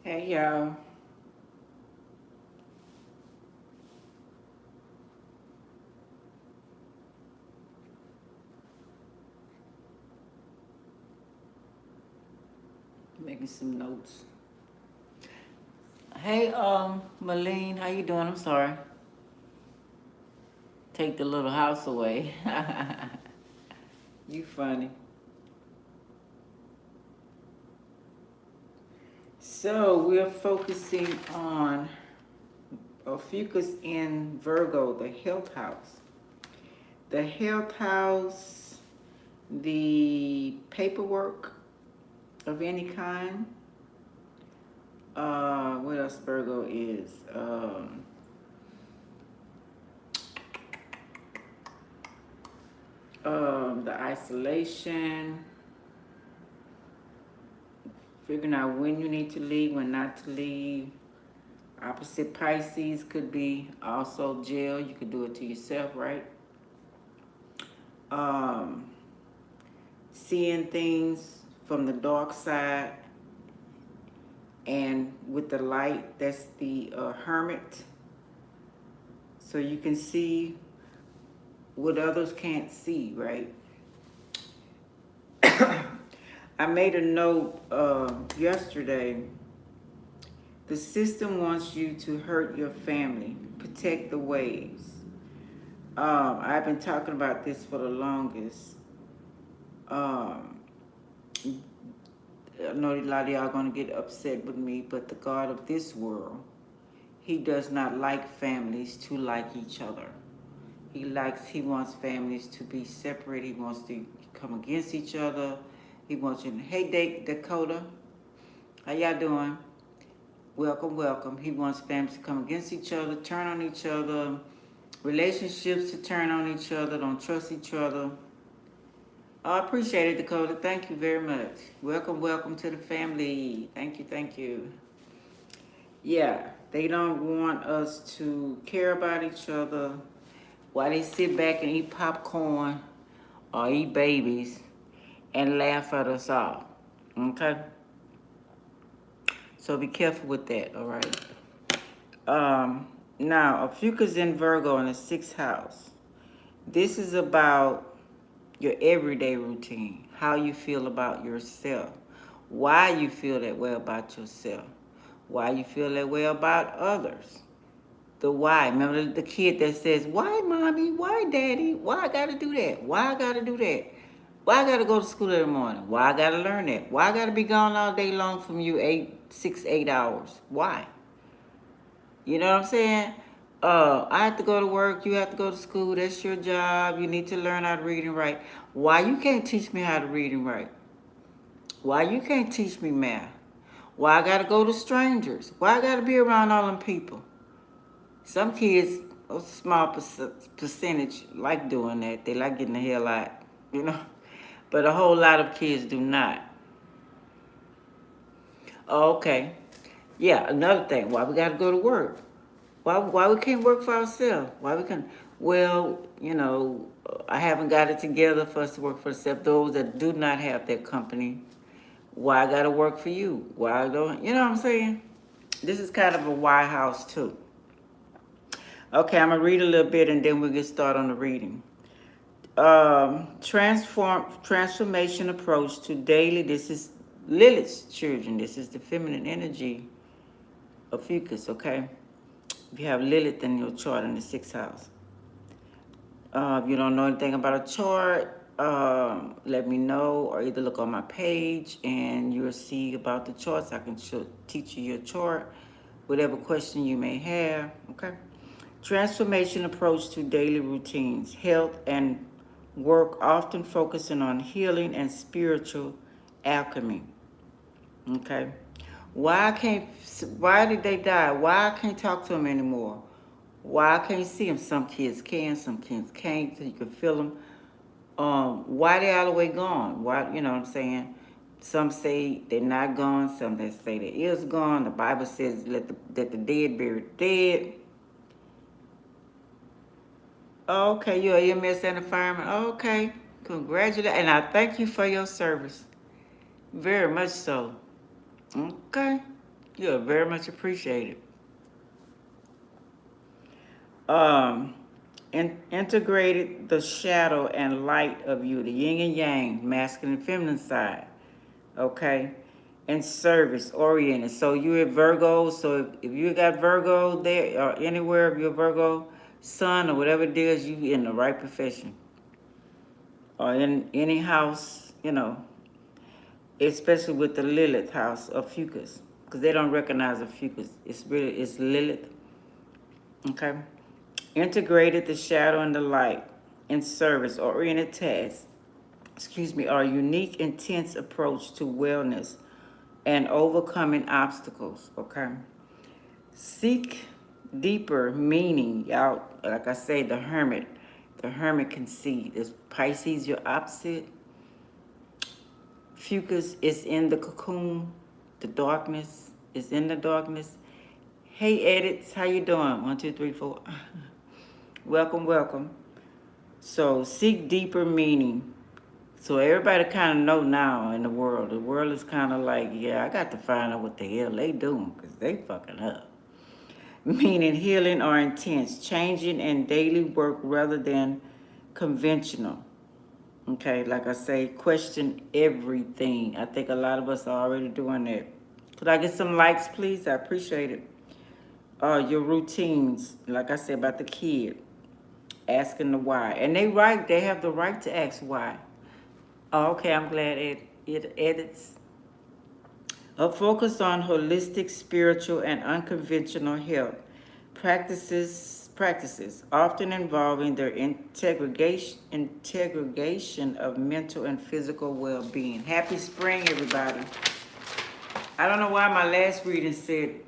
Hey y'all. Making some notes. Hey, Malene, how you doing? I'm sorry. Take the little house away. You funny. So we're focusing on Ophiuchus in Virgo, the health house. The health house, the paperwork of any kind. What else Virgo is? The isolation, figuring out when you need to leave, when not to leave. Opposite Pisces could be also jail. You could do it to yourself, right? Seeing things from the dark side and with the light, that's the hermit. So you can see what others can't see, right? I made a note yesterday. The system wants you to hurt your family, protect the waves. I've been talking about this for the longest. I know a lot of y'all are going to get upset with me, but the God of this world, he does not like families to like each other. He wants families to be separate. He wants to come against each other. He wants you to, hey, Dakota, how y'all doing? Welcome, welcome. He wants families to come against each other, turn on each other, relationships to turn on each other, don't trust each other. I appreciate it, Dakota. Thank you very much. Welcome, welcome to the family. Thank you, thank you. Yeah, they don't want us to care about each other while they sit back and eat popcorn or eat babies and laugh at us all. Okay? So be careful with that, all right? Now, Ophiuchus in Virgo in the 6th house. This is about your everyday routine, how you feel about yourself, why you feel that way about yourself, why you feel that way about others. The why. Remember the kid that says, why mommy, why daddy, why I gotta do that, why I gotta do that, why I gotta go to school every morning, why I gotta learn that, why I gotta be gone all day long from you 8 hours, why? You know what I'm saying? I have to go to work, you have to go to school, that's your job, you need to learn how to read and write. Why you can't teach me how to read and write? Why you can't teach me math? Why I gotta go to strangers? Why I gotta be around all them people? Some kids, a small percentage, like doing that. They like getting the hell out, you know? But a whole lot of kids do not. Oh, okay. Yeah, another thing, why we gotta go to work? Why we can't work for ourselves? Why we can? Well, you know, I haven't got it together for us to work for ourselves. Those that do not have that company, why I gotta work for you? Why I don't? You know what I'm saying? This is kind of a why house too. Okay, I'm gonna read a little bit and then we'll get started on the reading. Transformation approach to daily. This is Lilith's children. This is the feminine energy of Ophiuchus, okay? If you have Lilith in your chart in the 6th house. If you don't know anything about a chart, let me know, or either look on my page and you'll see about the charts. I can teach you your chart, whatever question you may have, okay? Transformation approach to daily routines, health and work, often focusing on healing and spiritual alchemy, okay? Why did they die? Why I can't talk to them anymore? Why I can't see them? Some kids can, some kids can't, so you can feel them. Why they all the way gone? Why, you know what I'm saying? Some say they're not gone, some that say they is gone. The Bible says that the dead bury the dead. Okay, you're an EMS and a fireman. Okay, congratulations. And I thank you for your service. Very much so. Okay, you're very much appreciated. Integrated the shadow and light of you, the yin and yang, masculine and feminine side, okay? And service oriented. So you at Virgo, so if you got Virgo there or anywhere of your Virgo sun or whatever it is, you in the right profession. Or in any house, you know, especially with the Lilith house of Ophiuchus, because they don't recognize Ophiuchus. It's Lilith, okay? Integrated the shadow and the light in service oriented tasks, are a unique, intense approach to wellness and overcoming obstacles, okay? Seek deeper meaning, y'all. Like I say, the hermit can see. This Pisces, your opposite. Ophiuchus is in the cocoon, the darkness is in the darkness. Hey, Edits, how you doing? 1, 2, 3, 4. Welcome, welcome. So seek deeper meaning. So everybody kind of know now in the world. The world is kind of like, yeah, I got to find out what the hell they doing because they fucking up. Meaning healing or intense, changing in daily work rather than conventional. Okay, like I say, question everything. I think a lot of us are already doing that. Could I get some likes, please? I appreciate it. Your routines, like I said about the kid, asking the why. And they have the right to ask why. Oh, okay, I'm glad it edits. A focus on holistic, spiritual, and unconventional health practices, often involving their integration of mental and physical well-being. Happy spring, everybody. I don't know why my last reading said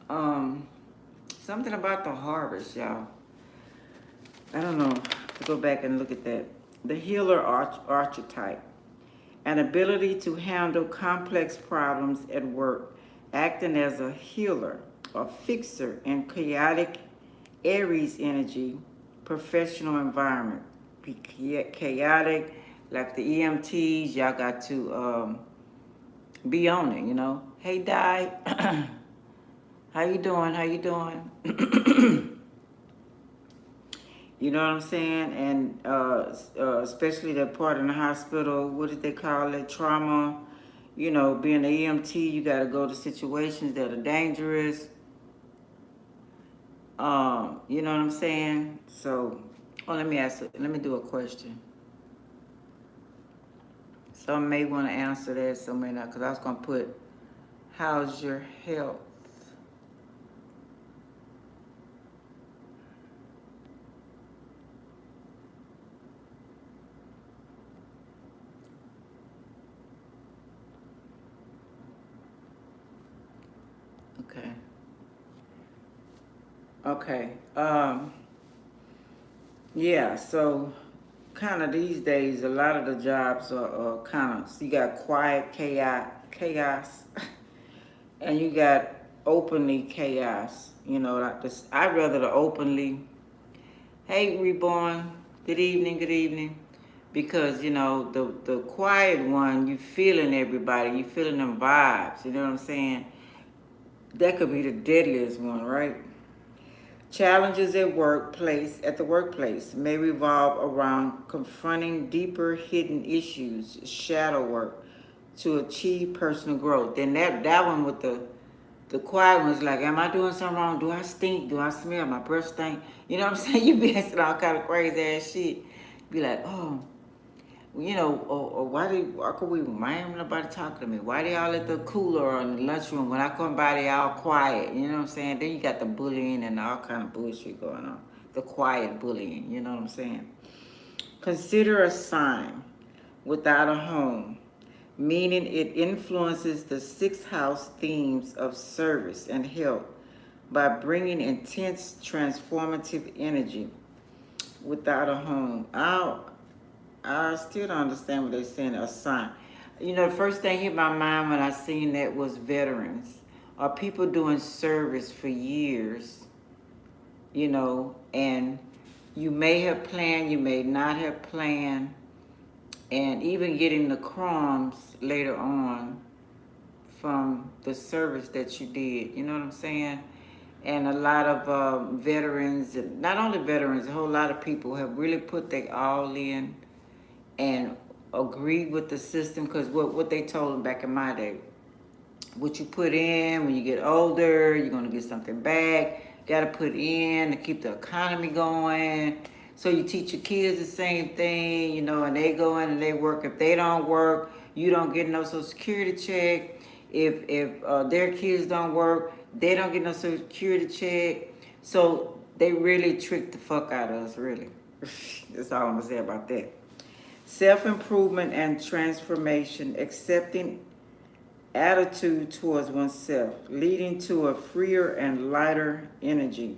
something about the harvest, y'all. I don't know. To go back and look at that. The healer archetype. An ability to handle complex problems at work, acting as a healer or fixer in chaotic Aries energy, professional environment. Chaotic, like the EMTs, y'all got to be on it, you know. Hey, Di. How you doing? How you doing? You know what I'm saying? And especially that part in the hospital, what did they call it? Trauma. You know, being an EMT, you got to go to situations that are dangerous. You know what I'm saying? So, let me do a question. Some may want to answer that, some may not, because I was going to put, how's your health? Okay. Okay. Yeah, so kind of these days, a lot of the jobs are kind of, so you got quiet chaos, and you got openly chaos. You know, like this, I'd rather the openly, hey, reborn, good evening, good evening. Because, you know, the quiet one, you feeling everybody, you feeling them vibes, you know what I'm saying? That could be the deadliest one, right? Challenges at the workplace may revolve around confronting deeper hidden issues, shadow work, to achieve personal growth. Then that one with the quiet one's like, am I doing something wrong? Do I stink? Do I smell? My breath stink? You know what I'm saying? You be asking all kind of crazy ass shit. Be like, oh, you know, or why could why ain't nobody talking to me? Why they all at the cooler or in the lunchroom? When I come by, they all quiet. You know what I'm saying? Then you got the bullying and all kind of bullshit going on. The quiet bullying. You know what I'm saying? Consider a sign without a home, meaning it influences the sixth house themes of service and health by bringing intense transformative energy without a home. I still don't understand what they're saying, a sign. You know, the first thing hit my mind when I seen that was veterans or people doing service for years, you know, and you may have planned, you may not have planned, and even getting the crumbs later on from the service that you did, you know what I'm saying? And a lot of veterans, not only veterans, a whole lot of people have really put their all in and agree with the system, because what they told them back in my day, what you put in when you get older, you're going to get something back. You got to put in to keep the economy going. So you teach your kids the same thing, you know, and they go in and they work. If they don't work, you don't get no Social Security check. If their kids don't work, they don't get no Social Security check. So they really tricked the fuck out of us, really. That's all I'm going to say about that. Self-improvement and transformation, accepting attitude towards oneself, leading to a freer and lighter energy.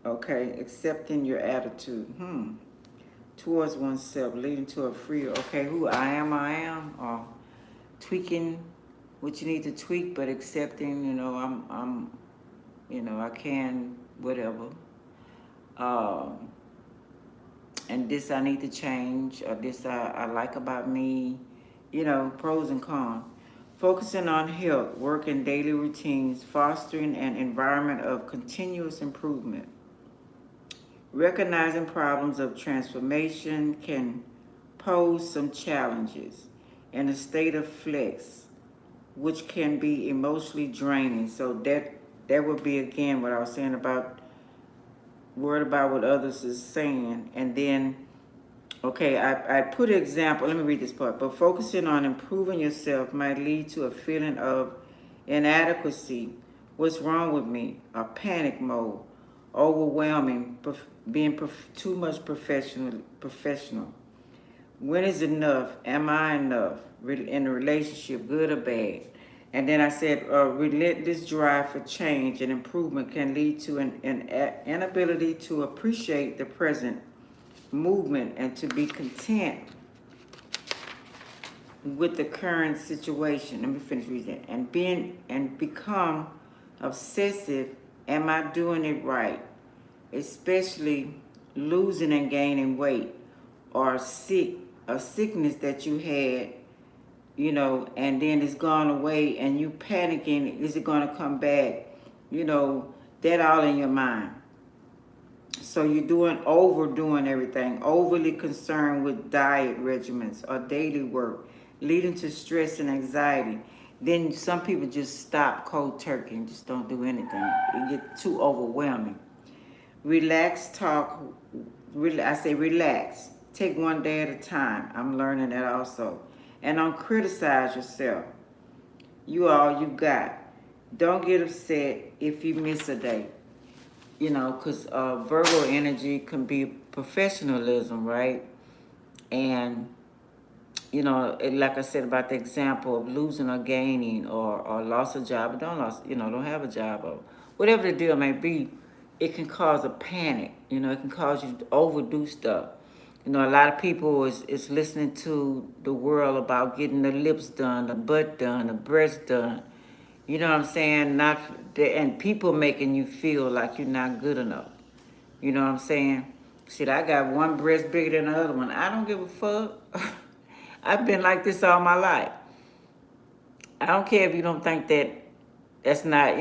Okay, accepting your attitude towards oneself, leading to a freer, okay, who I am, or tweaking what you need to tweak, but accepting, you know, I'm you know, I can, whatever. And this I need to change, or this I like about me, you know, pros and cons. Focusing on health, work, and daily routines, fostering an environment of continuous improvement. Recognizing problems of transformation can pose some challenges in a state of flex, which can be emotionally draining. So that would be, again, what I was saying about worried about what others is saying. And then, okay, I put an example. Let me read this part. But focusing on improving yourself might lead to a feeling of inadequacy. What's wrong with me? A panic mode, overwhelming, being too much professional. When is enough? Am I enough? In a relationship, good or bad? And then I said, relentless drive for change and improvement can lead to an inability to appreciate the present movement and to be content with the current situation. Let me finish reading. And become obsessive. Am I doing it right? Especially losing and gaining weight, or a sickness that you had, you know, and then it's gone away and you panicking, is it going to come back? You know, that all in your mind. So you're overdoing everything, overly concerned with diet regimens or daily work, leading to stress and anxiety. Then some people just stop cold turkey and just don't do anything. It gets too overwhelming. Relax, talk. I say relax. Take one day at a time. I'm learning that also. And don't criticize yourself. You all you got. Don't get upset if you miss a day. You know, because Virgo energy can be professionalism, right? And, you know, like I said about the example of losing or gaining or lost a job, or don't have a job, or whatever the deal may be, it can cause a panic. You know, it can cause you to overdo stuff. You know, a lot of people is listening to the world about getting the lips done, the butt done, the breast done. You know what I'm saying? And people making you feel like you're not good enough. You know what I'm saying? Shit, I got one breast bigger than the other one. I don't give a fuck. I've been like this all my life. I don't care if you don't think that's not,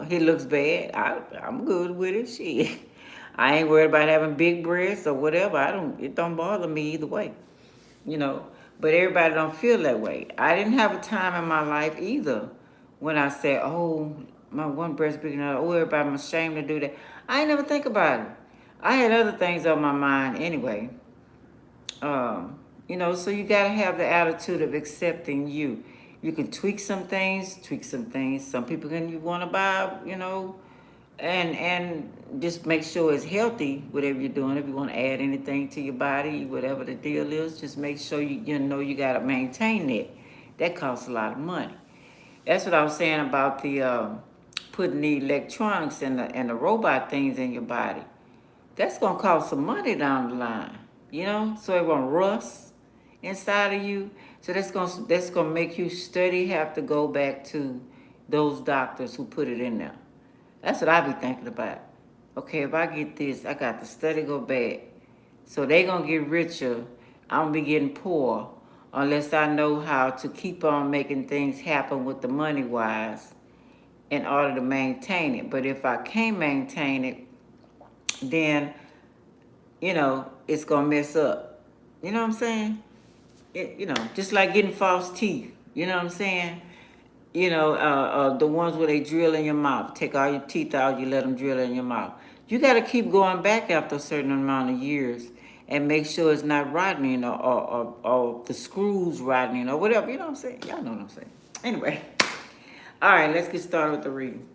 he looks bad. I'm good with it. Shit. I ain't worried about having big breasts or whatever. It don't bother me either way. You know. But everybody don't feel that way. I didn't have a time in my life either when I said, oh, my one breast bigger than the other. Oh, everybody, I'm ashamed to do that. I ain't never think about it. I had other things on my mind anyway. So you got to have the attitude of accepting you. You can tweak some things. Some people you want to buy, and just make sure it's healthy, whatever you're doing. If you want to add anything to your body, whatever the deal is, just make sure you got to maintain it. That costs a lot of money. That's what I was saying about the putting the electronics and the robot things in your body. That's gonna cost some money down the line, so it won't rust inside of you. So that's gonna make you study, have to go back to those doctors who put it in there. That's what I be thinking about. Okay, if I get this, I got to study, go back. So they gonna get richer. I'm gonna be getting poor unless I know how to keep on making things happen with the money wise in order to maintain it. But if I can't maintain it, then it's gonna mess up. You know what I'm saying? Just like getting false teeth. You know what I'm saying? The ones where they drill in your mouth. Take all your teeth out, you let them drill in your mouth. You got to keep going back after a certain amount of years and make sure it's not rotting or the screws rotting or whatever. You know what I'm saying? Y'all know what I'm saying. Anyway. All right, let's get started with the reading.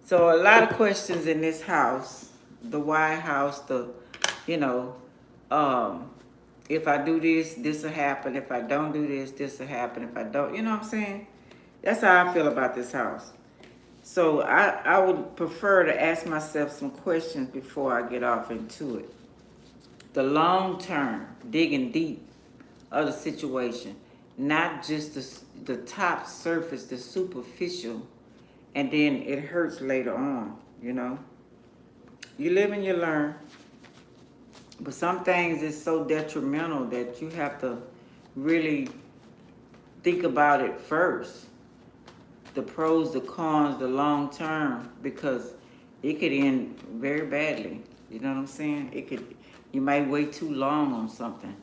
So a lot of questions in this house, the White House, if I do this will happen. If I don't do this will happen. If I don't, you know what I'm saying? That's how I feel about this house. So I would prefer to ask myself some questions before I get off into it. The long term, digging deep of the situation, not just the top surface, the superficial, and then it hurts later on, You live and you learn. But some things is so detrimental that you have to really think about it first. The pros, the cons, the long term, because it could end very badly. You know what I'm saying? You might wait too long on something,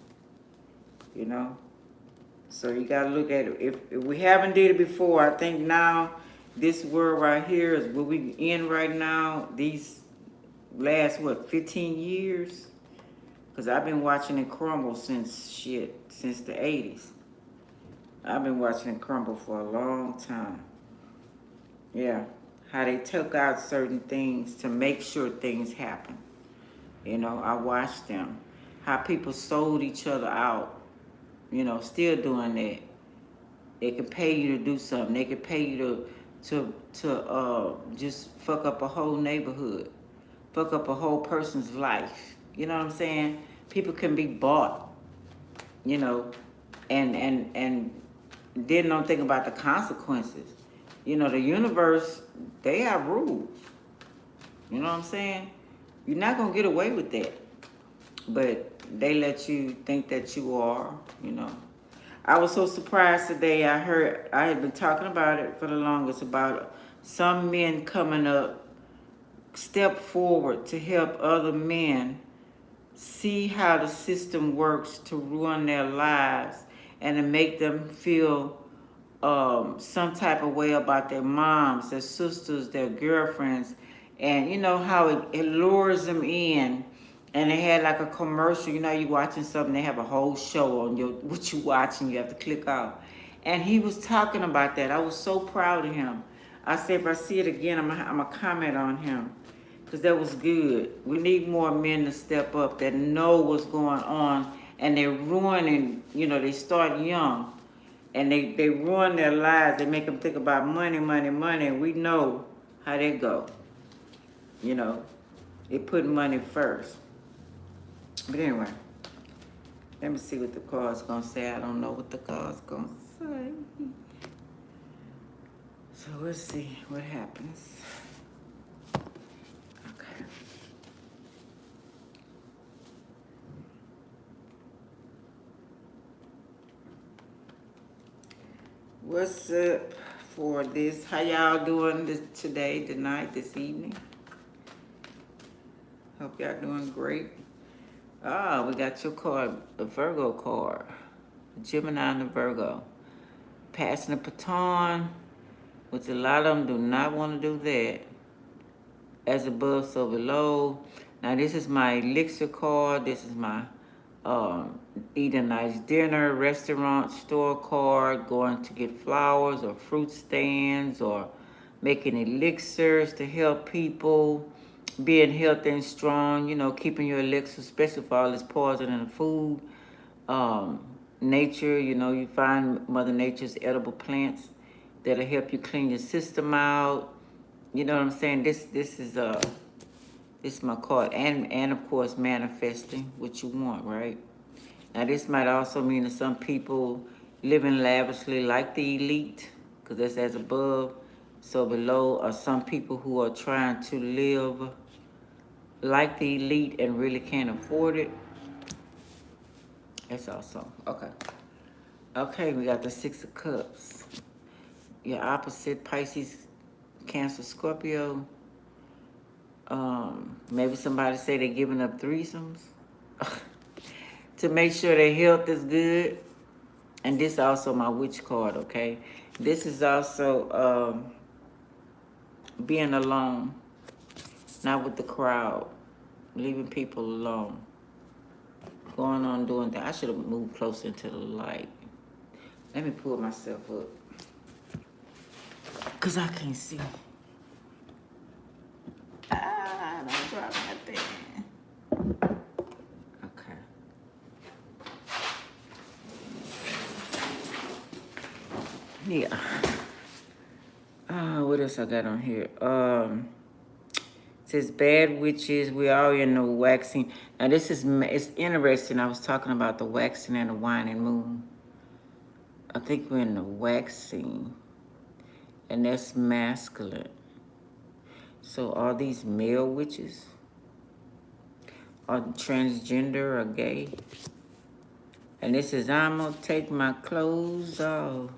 So you gotta look at it. If we haven't did it before, I think now this world right here is where we in right now. These last 15 years? Because I've been watching it crumble since the 80s. I've been watching it crumble for a long time. Yeah. How they took out certain things to make sure things happen. I watched them. How people sold each other out. Still doing that. They could pay you to do something. They could pay you to just fuck up a whole neighborhood. Fuck up a whole person's life. You know what I'm saying? People can be bought, and then don't think about the consequences. The universe, they have rules. You know what I'm saying? You're not going to get away with that. But they let you think that you are, I was so surprised today. I had been talking about it for the longest, about some men coming up step forward to help other men see how the system works to ruin their lives and to make them feel some type of way about their moms, their sisters, their girlfriends, and you know how it lures them in. And they had like a commercial, you know, you watching something, they have a whole show on your what you watching, you have to click off. And he was talking about that. I was so proud of him. I said if I see it again, I'm gonna comment on him because that was good. We need more men to step up that know what's going on, and they're ruining. You know, they start young and they ruin their lives. They make them think about money, money, money. And we know how they go. You know, they put money first. But anyway, let me see what the card's gonna say. I don't know what the card's gonna say. So let's see what happens. Okay. What's up for this? How y'all doing this today, tonight, this evening? Hope y'all doing great. Ah, we got your card, the Virgo card. Gemini and the Virgo. Passing the baton, which a lot of them do not want to do that. As above, so below. Now this is my elixir card. This is my eat a nice dinner, restaurant, store card, going to get flowers or fruit stands or making elixirs to help people, being healthy and strong, you know, keeping your elixir, especially for all this poison in the food. Nature, you know, you find Mother Nature's edible plants that'll help you clean your system out. You know what I'm saying? This is my card. And of course manifesting what you want, right? Now this might also mean that some people living lavishly like the elite, because that's as above, so below, are some people who are trying to live like the elite and really can't afford it. That's awesome. Okay. Okay, we got the Six of Cups. Your opposite, Pisces, Cancer, Scorpio. Maybe somebody say they're giving up threesomes to make sure their health is good. And this is also my witch card, okay? This is also being alone, not with the crowd, leaving people alone, going on doing that. I should have moved closer into the light. Let me pull myself up, because I can't see. Don't drop nothing. Okay. Yeah. What else I got on here? It says bad witches. We are in the waxing. Now this is, it's interesting. I was talking about the waxing and the waning moon. I think we're in the waxing, and that's masculine. So are these male witches? Are transgender or gay? And this is, I'm gonna take my clothes off.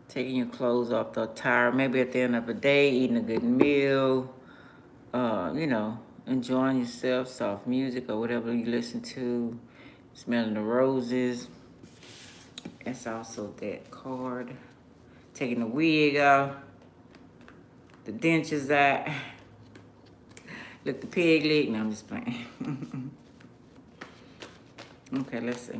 Taking your clothes off, the attire, maybe at the end of the day, eating a good meal, you know, enjoying yourself, soft music or whatever you listen to, smelling the roses. That's also that card. Taking the wig off, the dentures out. Look, the pig leg. No, I'm just playing. Okay, let's see.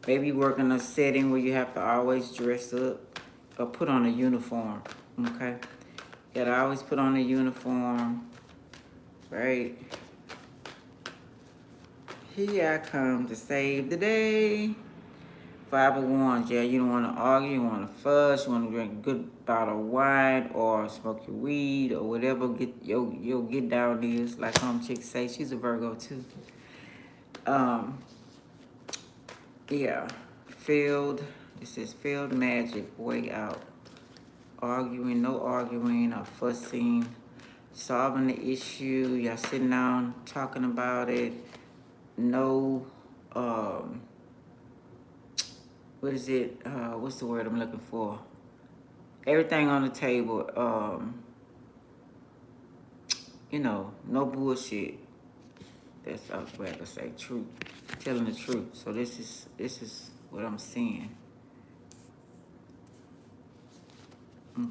Maybe you work in a setting where you have to always dress up or put on a uniform, okay? You gotta always put on a uniform, right? Here I come to save the day. 5 of Wands, yeah, you don't wanna argue, you wanna fuss, you wanna drink a good bottle of wine or smoke your weed or whatever your get down is, like Chick say, she's a Virgo too. Yeah, failed, it says failed magic, way out. Arguing, no arguing or fussing, solving the issue, y'all sitting down talking about it. No, what is it? What's the word I'm looking for? everything on the table. You know, no bullshit. That's what I can say. Truth, telling the truth. So this is what I'm seeing.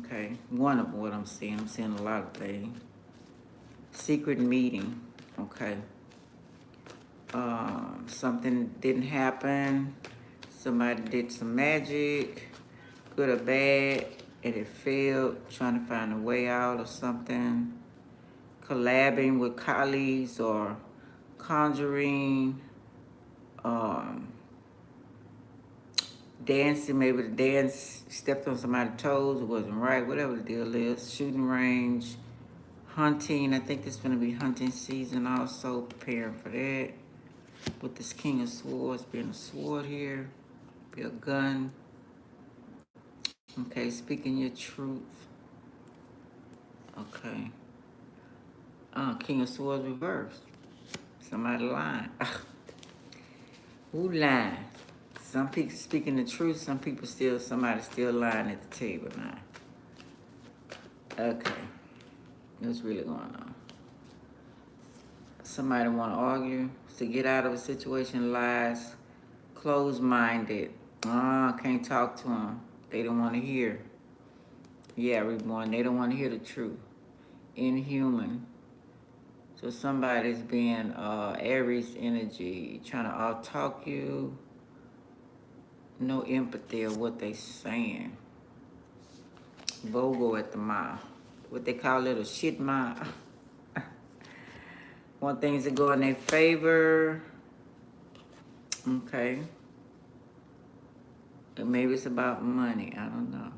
Okay, one of what I'm seeing. I'm seeing a lot of things. Secret meeting. Okay. Something didn't happen. Somebody did some magic, good or bad, and it failed. Trying to find a way out or something. Collabing with colleagues or conjuring. Dancing, maybe the dance stepped on somebody's toes, it wasn't right, whatever the deal is. Shooting range, hunting. I think this is going to be hunting season also, preparing for that. With this King of Swords being a sword here, be a gun. Okay, speaking your truth. Okay. King of Swords reversed. Somebody lying. Who lying? Some people speaking the truth, somebody still lying at the table now. Okay. What's really going on? Somebody want to argue to get out of a situation, lies, closed-minded. Can't talk to them. They don't want to hear. Yeah, reborn. They don't want to hear the truth. Inhuman. So somebody's being Aries energy, trying to out-talk you. No empathy of what they saying. Bogo at the mile. What they call it, a shit mile. Want things to go in their favor. Okay. And maybe it's about money. I don't know.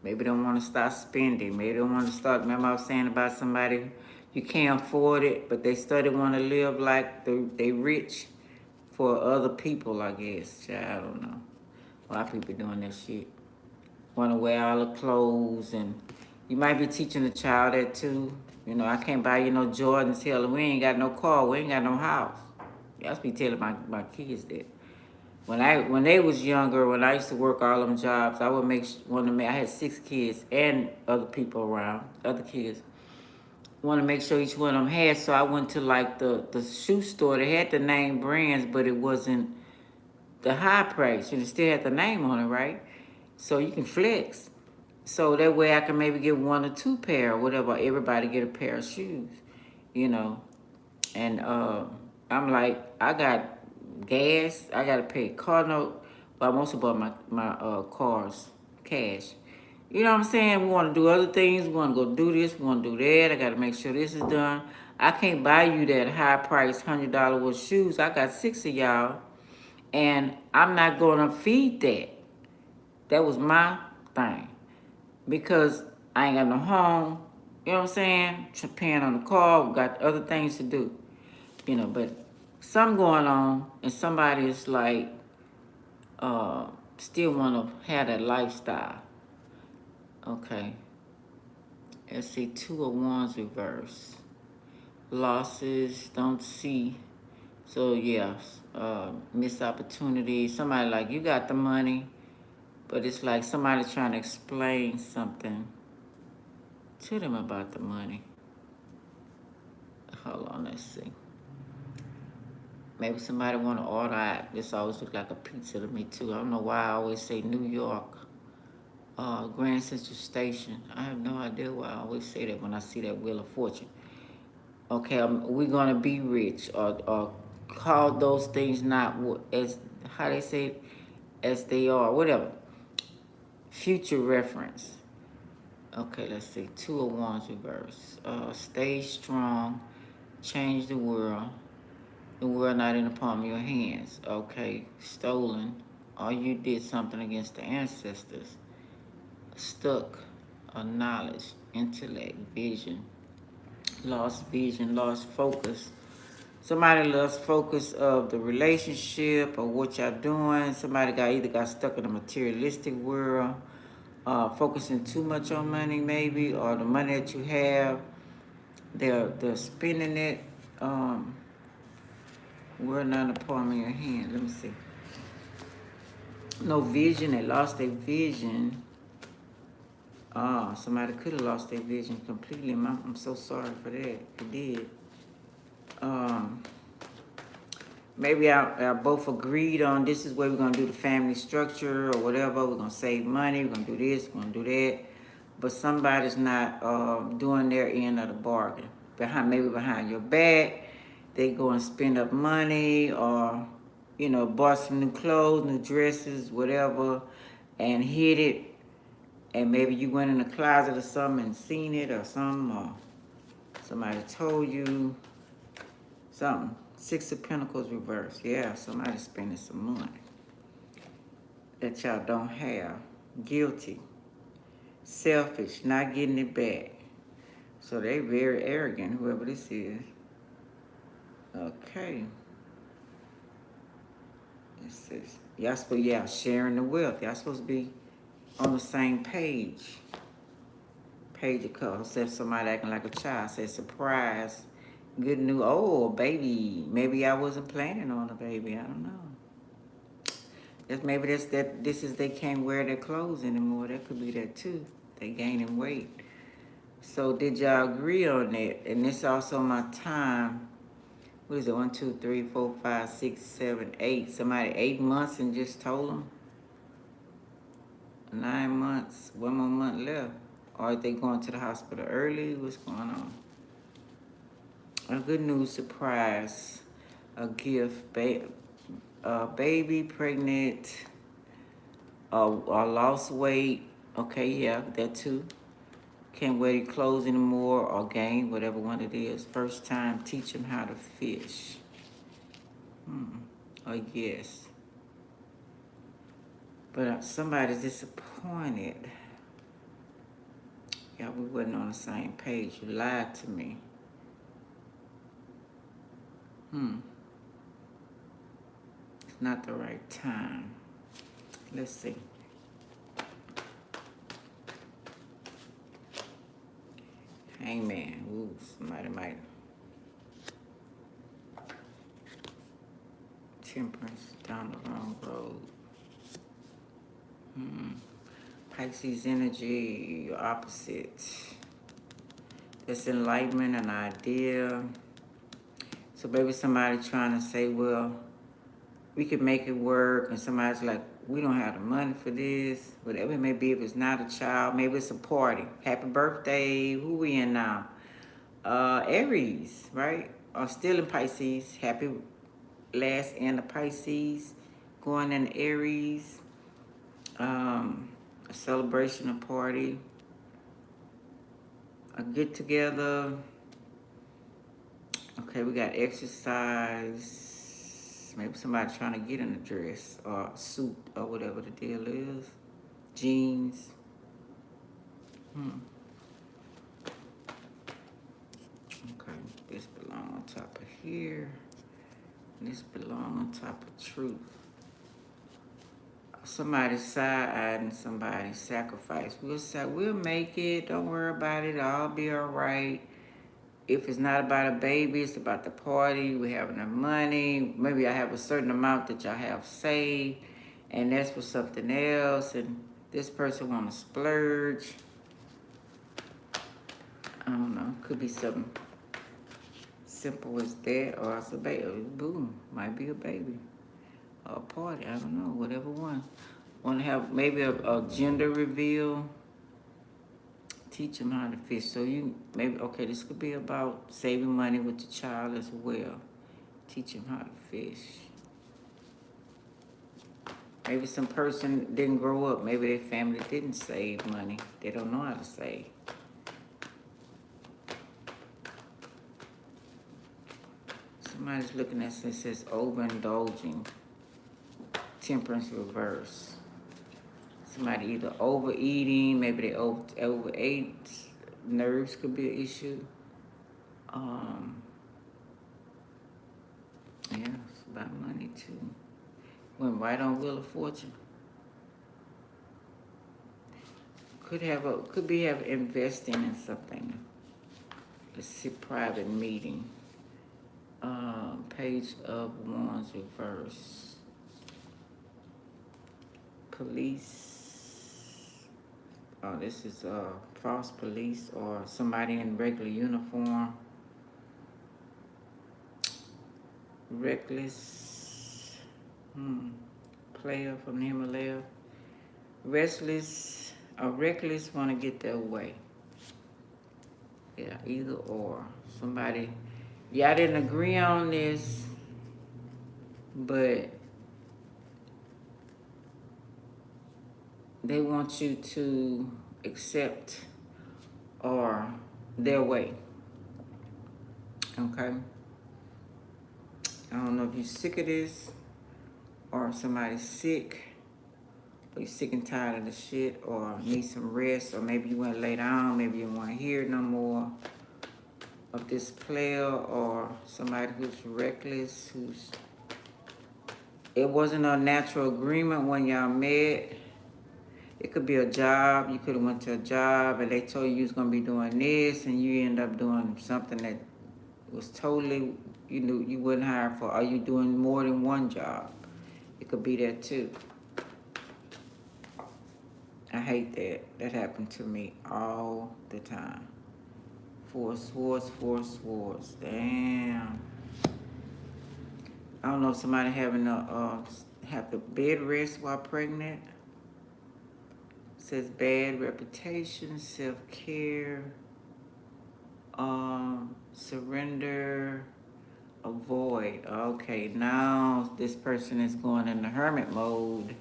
Maybe they don't want to start spending. Maybe they don't want to start. Remember I was saying about somebody, you can't afford it, but they still want to live like they rich for other people, I guess. I don't know. A lot of people doing that shit. Want to wear all the clothes, and you might be teaching the child that too. You know, I can't buy you no Jordans. Hell, we ain't got no car. We ain't got no house. Y'all be telling my kids that. When they was younger, when I used to work all them jobs, I would I had 6 kids and other people around, other kids. Want to make sure each one of them had, so I went to like the shoe store. They had the name brands, but it wasn't the high price. You still had the name on it, right? So you can flex. So that way I can maybe get 1 or 2 pair or whatever. Everybody get a pair of shoes, you know. And I'm like, I got gas. I got to pay car note. But I mostly bought my cars cash. You know what I'm saying? We want to do other things. We want to go do this. We want to do that. I got to make sure this is done. I can't buy you that high price $100 worth of shoes. I got 6 of y'all. And I'm not going to feed that. That was my thing. Because I ain't got no home. You know what I'm saying? Paying on the car. We got other things to do. You know, but something going on. And somebody is like, still want to have that lifestyle. Okay. Let's see. 2 of Wands reverse. Losses. Don't see. So, yeah. Missed opportunity. Somebody like, you got the money. But it's like somebody trying to explain something to them about the money. Hold on, let's see. Maybe somebody want to order out. This always look like a pizza to me too. I don't know why I always say New York, Grand Central Station. I have no idea why I always say that when I see that Wheel of Fortune. Okay, we're gonna be rich, or call those things not as how they say as they are, whatever. Future reference. Okay, let's see. 2 of Wands reverse. Stay strong. Change the world. The world not in the palm of your hands. Okay. Stolen. Or you did something against the ancestors. Stuck. Knowledge. Intellect. Vision. Lost vision. Lost focus. Somebody lost focus of the relationship or what y'all doing. Somebody either got stuck in a materialistic world. Focusing too much on money maybe, or the money that you have, they're spending it. We're not in the palm of your hand. Let me see. No vision. They lost their vision. Somebody could have lost their vision completely. I'm so sorry for that. It did. Maybe I both agreed on this is where we're gonna do the family structure or whatever. We're gonna save money. We're gonna do this. We're gonna do that. But somebody's not doing their end of the bargain. Maybe behind your back, they go and spend up money or, bought some new clothes, new dresses, whatever, and hid it. And maybe you went in the closet or something and seen it or something, or somebody told you something. Six of Pentacles reversed. Yeah, somebody's spending some money that y'all don't have. Guilty. Selfish, not getting it back. So they very arrogant, whoever this is. Okay. It says, y'all sharing the wealth. Y'all supposed to be on the same page. Page of Cups. Except somebody acting like a child. Says surprise. Good news. Oh, baby. Maybe I wasn't planning on a baby. I don't know. Maybe this is they can't wear their clothes anymore. That could be that too. They gaining weight. So did y'all agree on that? And this also my time. What is it? 1, 2, 3, 4, 5, 6, 7, 8. Somebody 8 months and just told them 9 months, 1 more month left. Or are they going to the hospital early? What's going on? A good news surprise. A gift. Baby, pregnant, or lost weight. Okay, yeah, that too. Can't wear your clothes anymore or gain, whatever one it is. First time, teach them how to fish. I guess. But somebody's disappointed. Yeah, we wasn't on the same page. You lied to me. It's not the right time. Let's see. Hangman. Ooh, somebody might. Temperance down the wrong road. Pisces energy, your opposite. That's enlightenment, an idea. So maybe somebody trying to say, well, we could make it work. And somebody's like, we don't have the money for this. Whatever it may be, if it's not a child, maybe it's a party. Happy birthday. Who we in now? Aries, right? Or still in Pisces. Happy last end of Pisces. Going in Aries. A celebration, a party. A get together. Okay, we got exercise. Maybe somebody trying to get in a dress or a suit or whatever the deal is. Jeans. Okay, this belong on top of here. And this belong on top of truth. Somebody's side-eyeing somebody's sacrifice. We'll make it. Don't worry about it. I'll be all right. If it's not about a baby, it's about the party. We have enough money. Maybe I have a certain amount that y'all have saved, and that's for something else. And this person want to splurge. I don't know. Could be something simple as that, or it's a baby. Boom, might be a baby. Or a party, I don't know, whatever one. Want to have maybe a gender reveal. Teach them how to fish. So okay, this could be about saving money with the child as well. Teach them how to fish. Maybe some person didn't grow up. Maybe their family didn't save money. They don't know how to save. Somebody's looking at this, it says overindulging. Temperance reverse. Somebody either overeating, maybe they overate. Nerves could be an issue. Yeah, it's about money too. Went right on Wheel of Fortune. Could be investing in something. Let's see, private meeting. Page of Wands reverse. Police. This is false police or somebody in regular uniform. Reckless player from the Himalaya. Restless or reckless want to get their way. Yeah, either or. Somebody, y'all didn't agree on this, but they want you to accept or their way. Okay? I don't know if you're sick of this or somebody's sick, or you're sick and tired of the shit, or need some rest, or maybe you want to lay down, maybe you want to hear no more of this player or somebody who's reckless, who's it wasn't a natural agreement when y'all met. It could be a job. You could have went to a job and they told you was gonna be doing this, and you end up doing something that was totally you knew you wouldn't hire for. Are you doing more than one job? It could be that too. I hate that. That happened to me all the time. Four swords. Damn. I don't know if somebody having have the bed rest while pregnant. Says bad reputation, self-care, surrender, avoid. Okay, now this person is going in the hermit mode.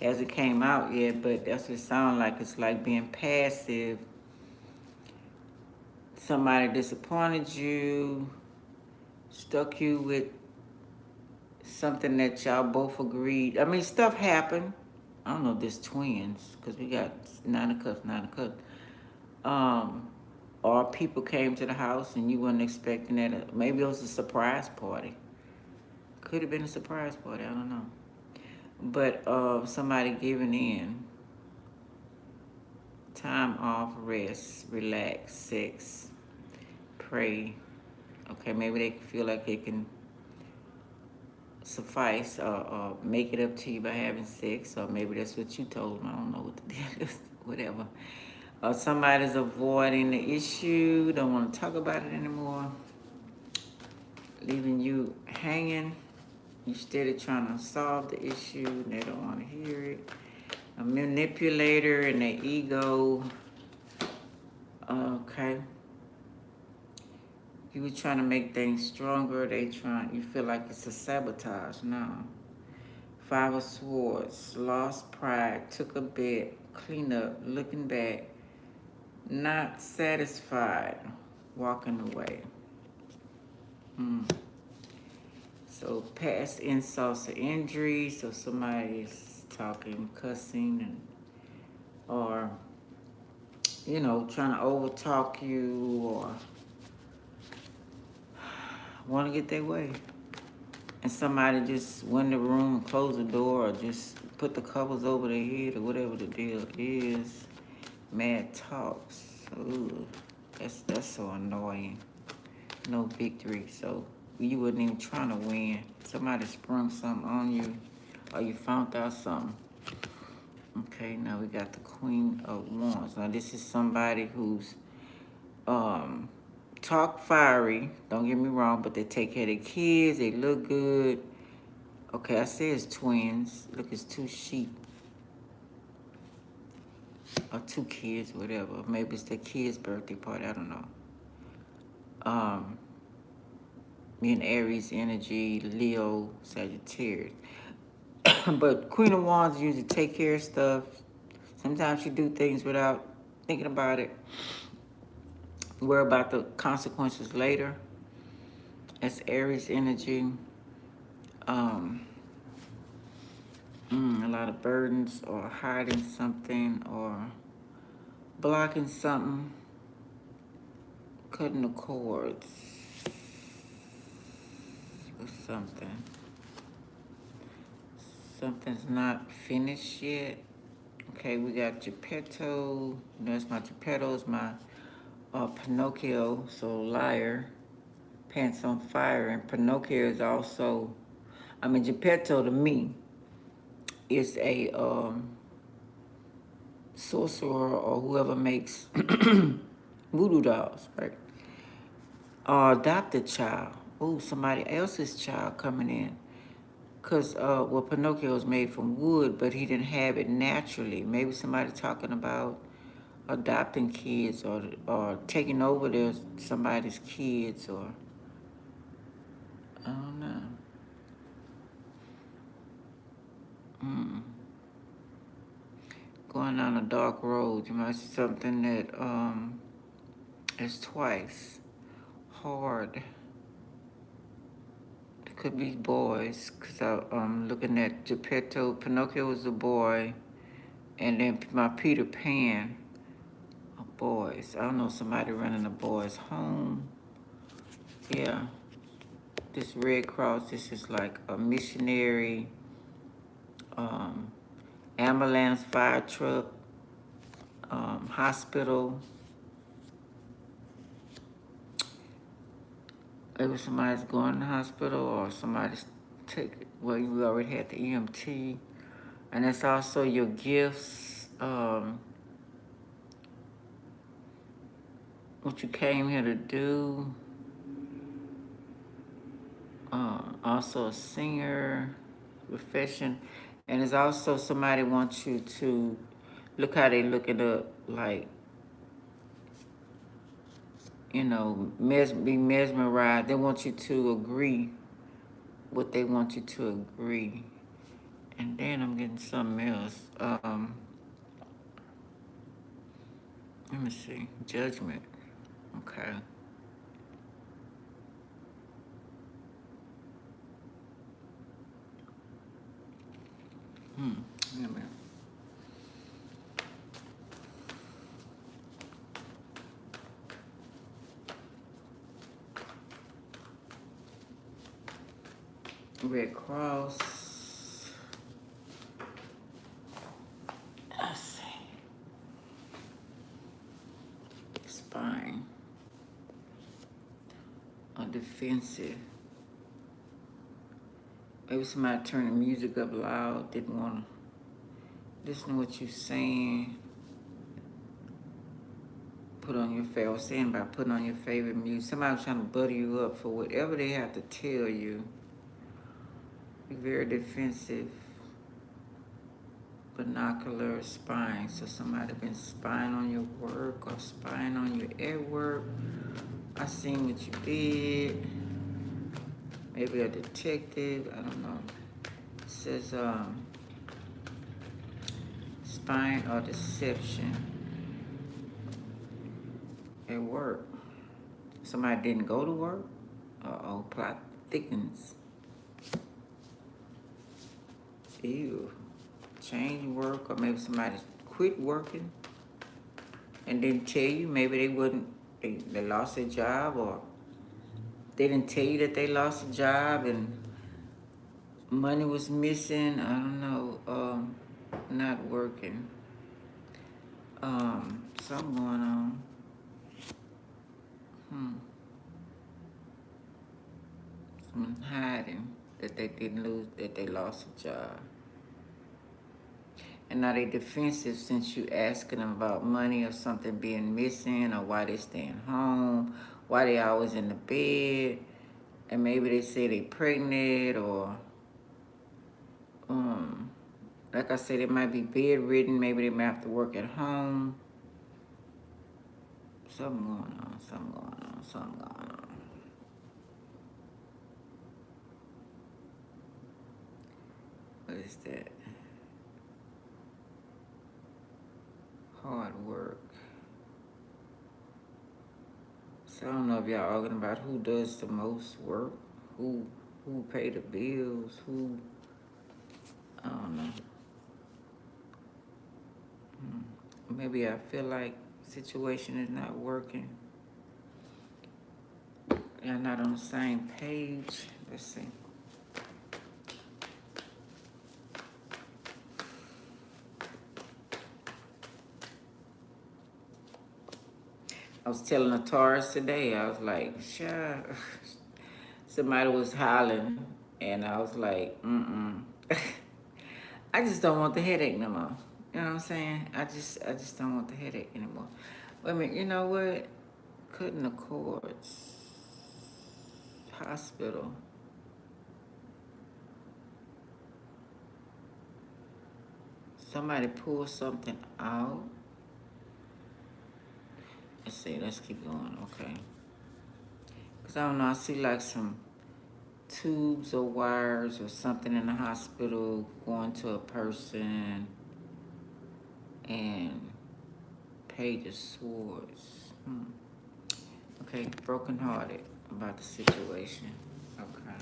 Hasn't came out yet, but that's what it sounds like. It's like being passive. Somebody disappointed you, stuck you with something that y'all both agreed. I mean, stuff happened. I don't know if there's twins, because we got 9 of cups. Or people came to the house and you weren't expecting that. Maybe it was a surprise party. Could have been a surprise party, I don't know. But somebody giving in. Time off, rest, relax, sex, pray. Okay, maybe they feel like they can suffice or make it up to you by having sex, or maybe that's what you told them. I don't know what the deal is, whatever. Somebody's avoiding the issue, don't want to talk about it anymore, leaving you hanging. You steady trying to solve the issue, and they don't want to hear it. A manipulator and their ego. Okay. You were trying to make things stronger. You feel like it's a sabotage now. 5 of Swords, lost pride, took a bet, clean up, looking back, not satisfied, walking away. So past insults or injuries, so somebody's talking, cussing, and or trying to overtalk you or want to get their way. And somebody just went in the room and closed the door or just put the covers over their head or whatever the deal is. Mad talks. Ooh, that's so annoying. No victory. So you wasn't even trying to win. Somebody sprung something on you or you found out something. Okay, now we got the Queen of Wands. Now this is somebody who's talk fiery, don't get me wrong, but they take care of their kids, they look good. Okay, I say it's twins. Look, it's 2 sheep. Or 2 kids, whatever. Maybe it's their kid's birthday party, I don't know. Me and Aries energy, Leo, Sagittarius. But Queen of Wands usually take care of stuff. Sometimes she do things without thinking about it. Worry about the consequences later. That's Aries energy. A lot of burdens or hiding something or blocking something. Cutting the cords or something. Something's not finished yet. Okay, we got Geppetto. That's my Geppetto, is my Pinocchio, so liar, pants on fire, and Pinocchio is also, Geppetto to me is a sorcerer or whoever makes voodoo dolls, right? Or adopted child. Oh, somebody else's child coming in. Because, well, Pinocchio was made from wood, but he didn't have it naturally. Maybe somebody talking about adopting kids or taking over somebody's kids or, I don't know. Going down a dark road, you might see something that is twice hard. It could be boys, because I'm looking at Geppetto. Pinocchio was a boy, and then my Peter Pan are boys. I don't know, somebody running a boys' home. Yeah. This Red Cross, this is like a missionary, ambulance, fire truck, hospital. Maybe somebody's going to the hospital or somebody's well, you already had the EMT. And it's also your gifts, what you came here to do. Also a singer, profession. And it's also somebody wants you to look how they look it up, like, you know, be mesmerized. They want you to agree what they want you to agree. And then I'm getting something else. Let me see. Judgment. Okay. Wait a minute. Red Cross. Let's see. Spine. A defensive. Maybe somebody turned the music up loud, didn't want to listen to what you're saying. Put on your favorite, I was saying about putting on your favorite music. Somebody's trying to butter you up for whatever they have to tell you. Be very defensive. Binocular spying. So somebody been spying on your work or spying on you at work. I seen what you did. Maybe a detective, I don't know. It says spying or deception at work. Somebody didn't go to work. Uh-oh, plot thickens. Ew. Change work, or maybe somebody quit working and didn't tell you. Maybe they lost their job, or they didn't tell you that they lost a job and money was missing. I don't know. Not working. Something going on. Someone hiding that they didn't lose, that they lost a job. And now they defensive since you asking them about money or something being missing or why they staying home, why they always in the bed, and maybe they say they pregnant or, like I said, they might be bedridden, maybe they might have to work at home. Something going on, something going on, something going on. What is that? Hard work. So I don't know if y'all arguing about who does the most work, who pay the bills, who, I don't know. Maybe I feel like situation is not working. Y'all not on the same page. Let's see. I was telling a Taurus today, I was like, sure. Somebody was hollering, and I was like, I just don't want the headache no more. You know what I'm saying? I just don't want the headache anymore. Wait a minute, you know what? Cutting the cords. Hospital. Somebody pull something out. Let's see, let's keep going, okay. Because I don't know, I see like some tubes or wires or something in the hospital going to a person, and Page of Swords. Okay, brokenhearted about the situation. Okay.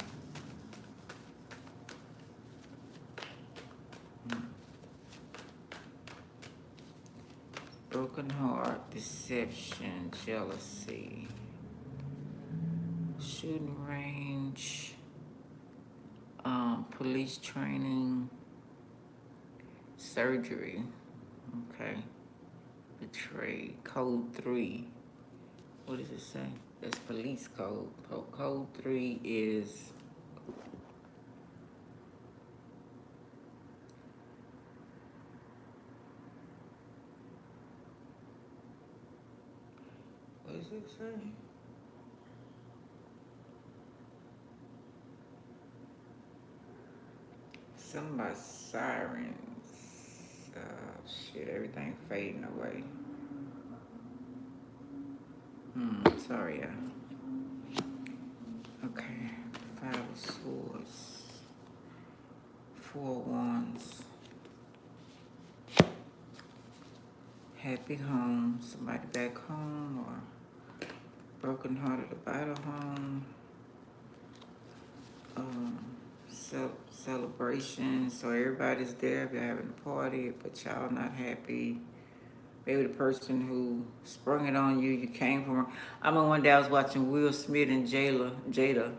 Broken heart, deception, jealousy, shooting range, police training, surgery. Okay. Betray. Code 3. What does it say? That's police code. Code 3 is what does it say? Something about sirens. Shit, everything fading away. Sorry, okay. 5 of Swords. 4 Wands. Happy home. Somebody back home, or broken hearted about a home. Celebration. So everybody's there. They're having a party, but y'all not happy. Maybe the person who sprung it on you, you came from. I remember one day I was watching Will Smith and Jada,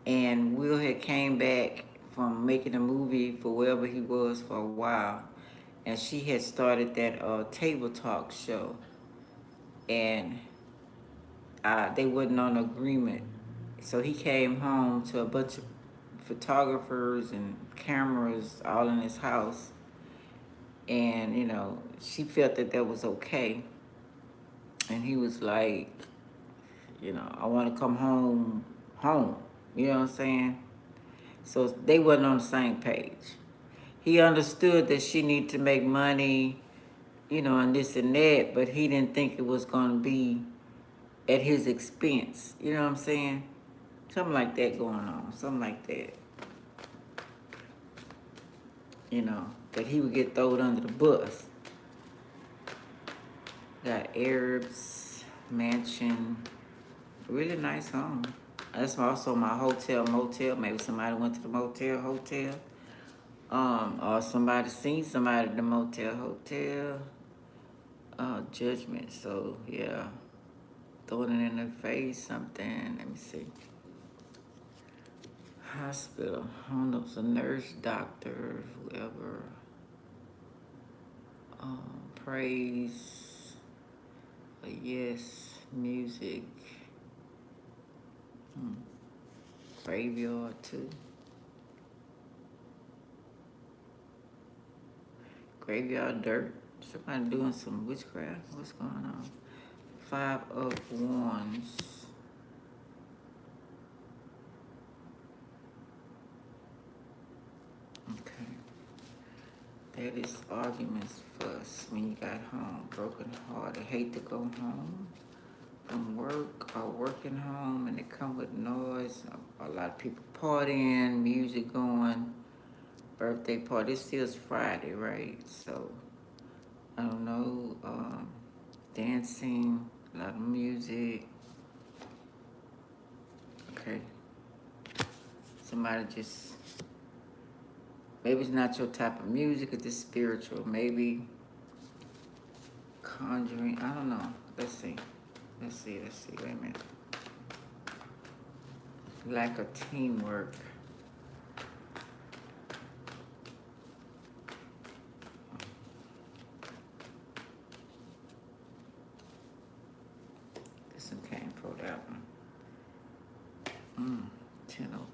and Will had came back from making a movie for wherever he was for a while, and she had started that table talk show, and they wasn't on agreement, so he came home to a bunch of photographers and cameras all in his house, and she felt that was okay, and he was like, I want to come home. You know what I'm saying? So they wasn't on the same page. He understood that she needed to make money, and this and that, but he didn't think it was going to be at his expense. You know what I'm saying? Something like that going on. Something like that. That he would get thrown under the bus. Got Arabs, mansion, really nice home. That's also my hotel, motel. Maybe somebody went to the motel, hotel. Or somebody seen somebody at the motel, hotel. Judgment. So, yeah. Throwing it in their face, something. Let me see. Hospital. I don't know if it's a nurse, doctor, whoever. Praise. Yes. Music. Graveyard, too. Graveyard dirt. Somebody doing some witchcraft. What's going on? 5 of Wands. Okay. That is arguments, fuss when you got home. Broken hearted. Hate to go home from work or working home, and it come with noise. A lot of people partying, music going, birthday party. This feels Friday, right? So I don't know. Dancing, a lot of music. Okay. Somebody just, maybe it's not your type of music, it's just spiritual. Maybe conjuring, I don't know. Let's see. Wait a minute. Lack of teamwork. This one came for that one. 10 of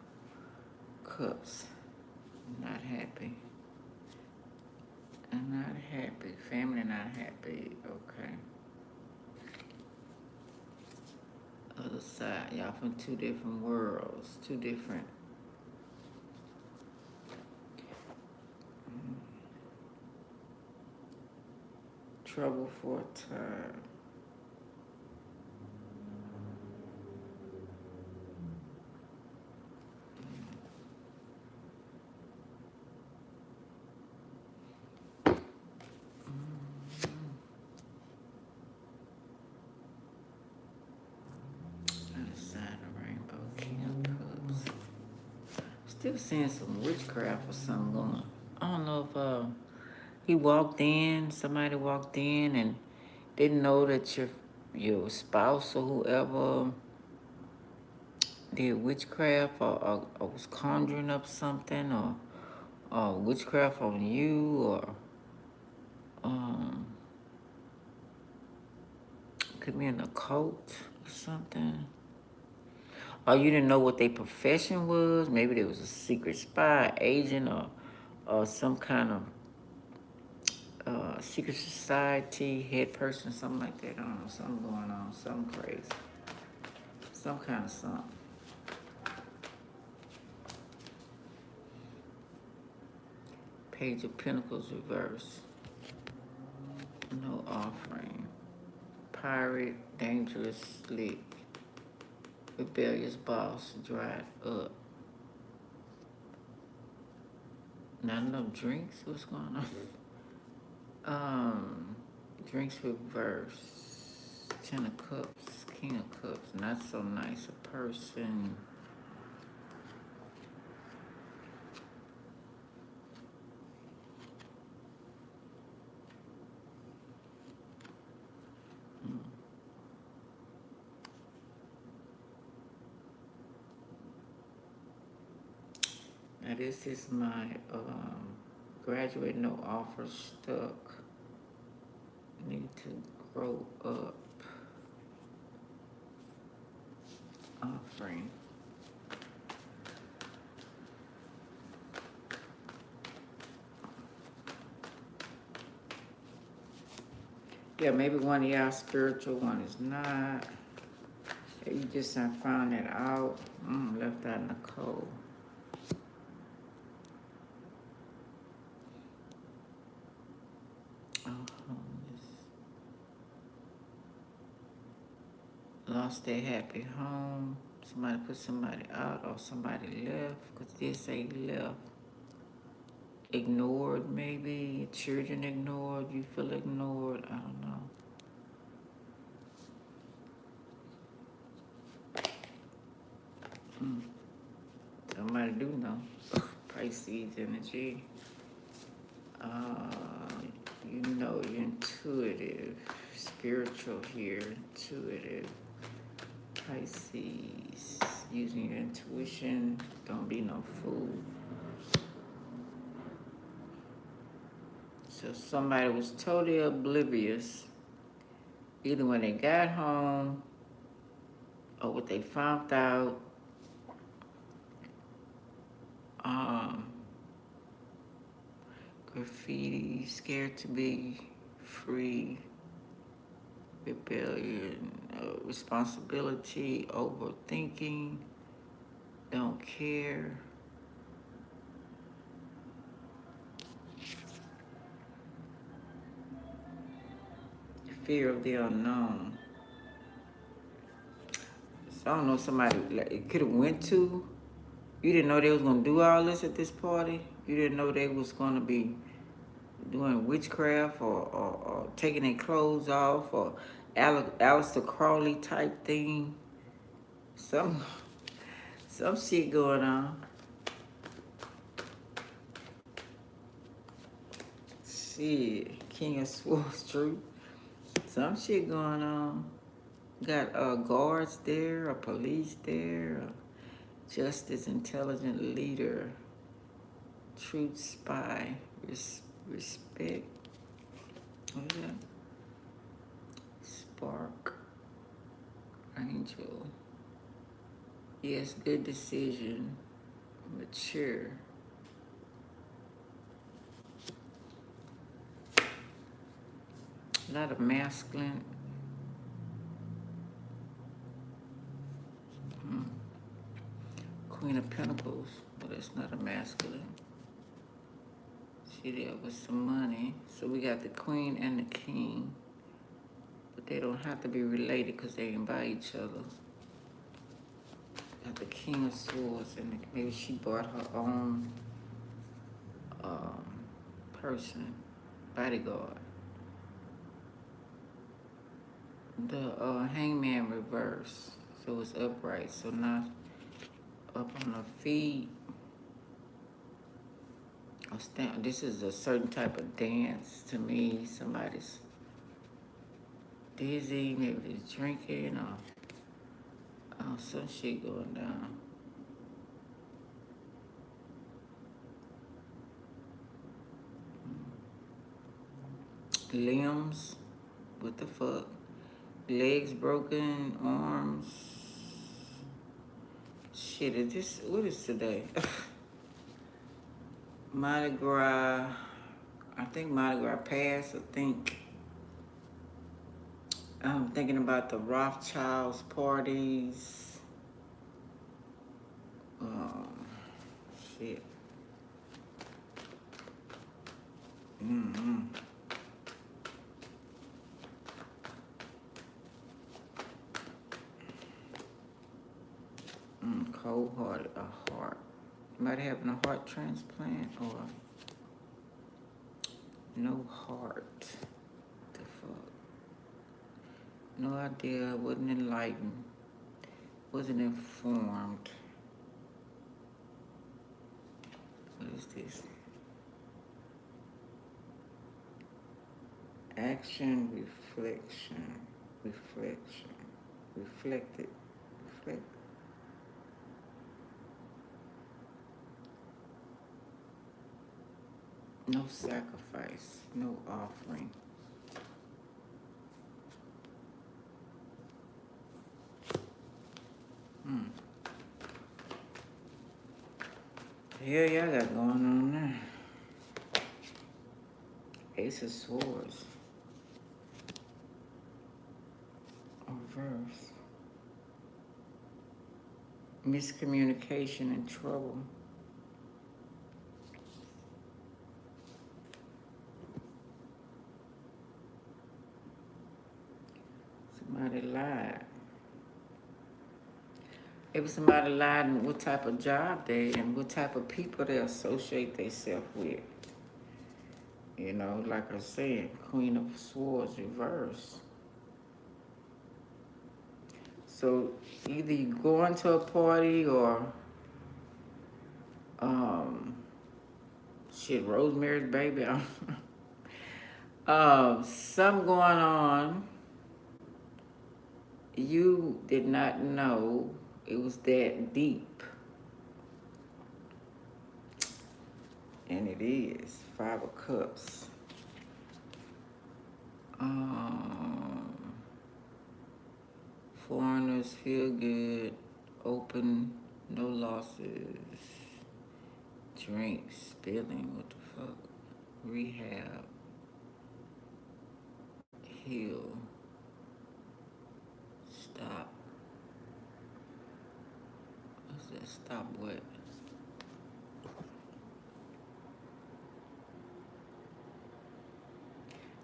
Cups. Not happy. I'm not happy. Family not happy. Okay. Other side. Y'all from two different worlds. Two different. Trouble for a time. Other side of rainbow. King of Cups. Still seeing some witchcraft or something going. I don't know if he walked in, somebody walked in and didn't know that your spouse or whoever did witchcraft or was conjuring up something or witchcraft on you or could be an occult or something. Or you didn't know what their profession was. Maybe there was a secret spy, agent, or some kind of secret society head person, something like that. I don't know, something going on, something crazy. Some kind of something. Page of Pentacles reverse. No offering. Pirate, dangerous, slick. Rebellious boss, dried up. Not enough drinks? What's going on? Drinks reverse. Ten of Cups, King of Cups. Not so nice a person. Now this is my graduate, no offer, stuck. Need to grow up. Offering. Yeah, maybe one of y'all spiritual, one is not. You just haven't found that out. Left out in the cold. Lost their happy home. Somebody put somebody out or somebody left. Because they say left. Ignored maybe. Children ignored. You feel ignored. I don't know. Somebody do know. Pisces energy. You know you're intuitive. Spiritual here. Intuitive. Pisces. Using your intuition. Don't be no fool. So somebody was totally oblivious, either when they got home or what they found out. Graffiti, scared to be free, rebellion, responsibility, overthinking, don't care. Fear of the unknown. So I don't know, somebody like, could have went to. You didn't know they was gonna do all this at this party. You didn't know they was gonna be doing witchcraft or taking their clothes off or Aleister Crowley type thing. Some shit going on. Shit, King of Swords, true. Some shit going on. Got guards there, a police there, a justice, intelligent leader, truth spy, respect. What is that? Spark, angel. Yes, good decision, mature. A lot of masculine. Queen of Pentacles, but it's not a masculine. She there with some money. So we got the Queen and the King. But they don't have to be related because they ain't by each other. Got the King of Swords, and maybe she bought her own person, bodyguard. The Hangman reverse, so it's upright, so not up on her feet. This is a certain type of dance to me. Somebody's dizzy, maybe they're drinking, or some shit going down. Limbs, what the fuck? Legs broken, arms. Shit, what is today? Mardi Gras, I think Mardi Gras passed, I'm thinking about the Rothschilds parties. Shit. Cold-hearted, a heart. Might having a heart transplant or no heart. The fuck? No idea, wasn't enlightened, wasn't informed. What is this? Action, reflection, reflected, reflect. No sacrifice, no offering. Hell y'all got going on there? Ace of Swords. Reverse. Miscommunication and trouble. Somebody lied. If somebody lied and what type of job they and what type of people they associate themselves with. You know, like I said, Queen of Swords reverse. So either you going to a party or shit, Rosemary's Baby. Something going on. You did not know it was that deep. And it is. 5 of Cups. Foreigners feel good. Open. No losses. Drink. Spilling. What the fuck? Rehab. Heal. Stop. What's that? Stop what?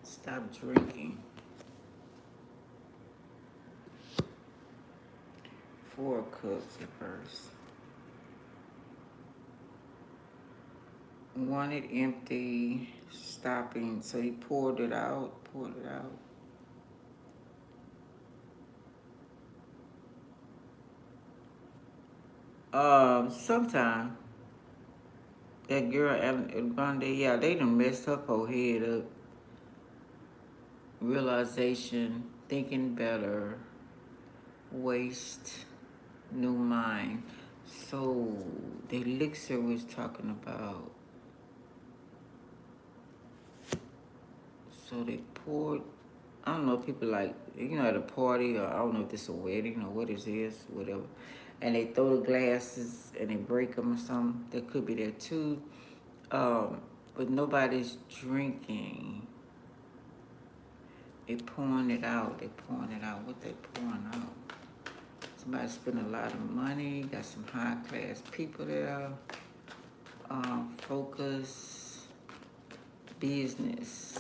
Stop drinking. 4 cups at first. Wanted empty, stopping, so he poured it out. Sometime that girl, Grande, yeah, they done messed her whole head up. Realization, thinking better, waste, new mind. So the elixir was talking about. So they poured, I don't know, people like, you know, at a party, or I don't know if it's a wedding or what it is, whatever. And they throw the glasses and they break them or something. That could be there too. But nobody's drinking. They pouring it out. They pouring it out. What they pouring out? Somebody spending a lot of money. Got some high class people there. Focus. Business.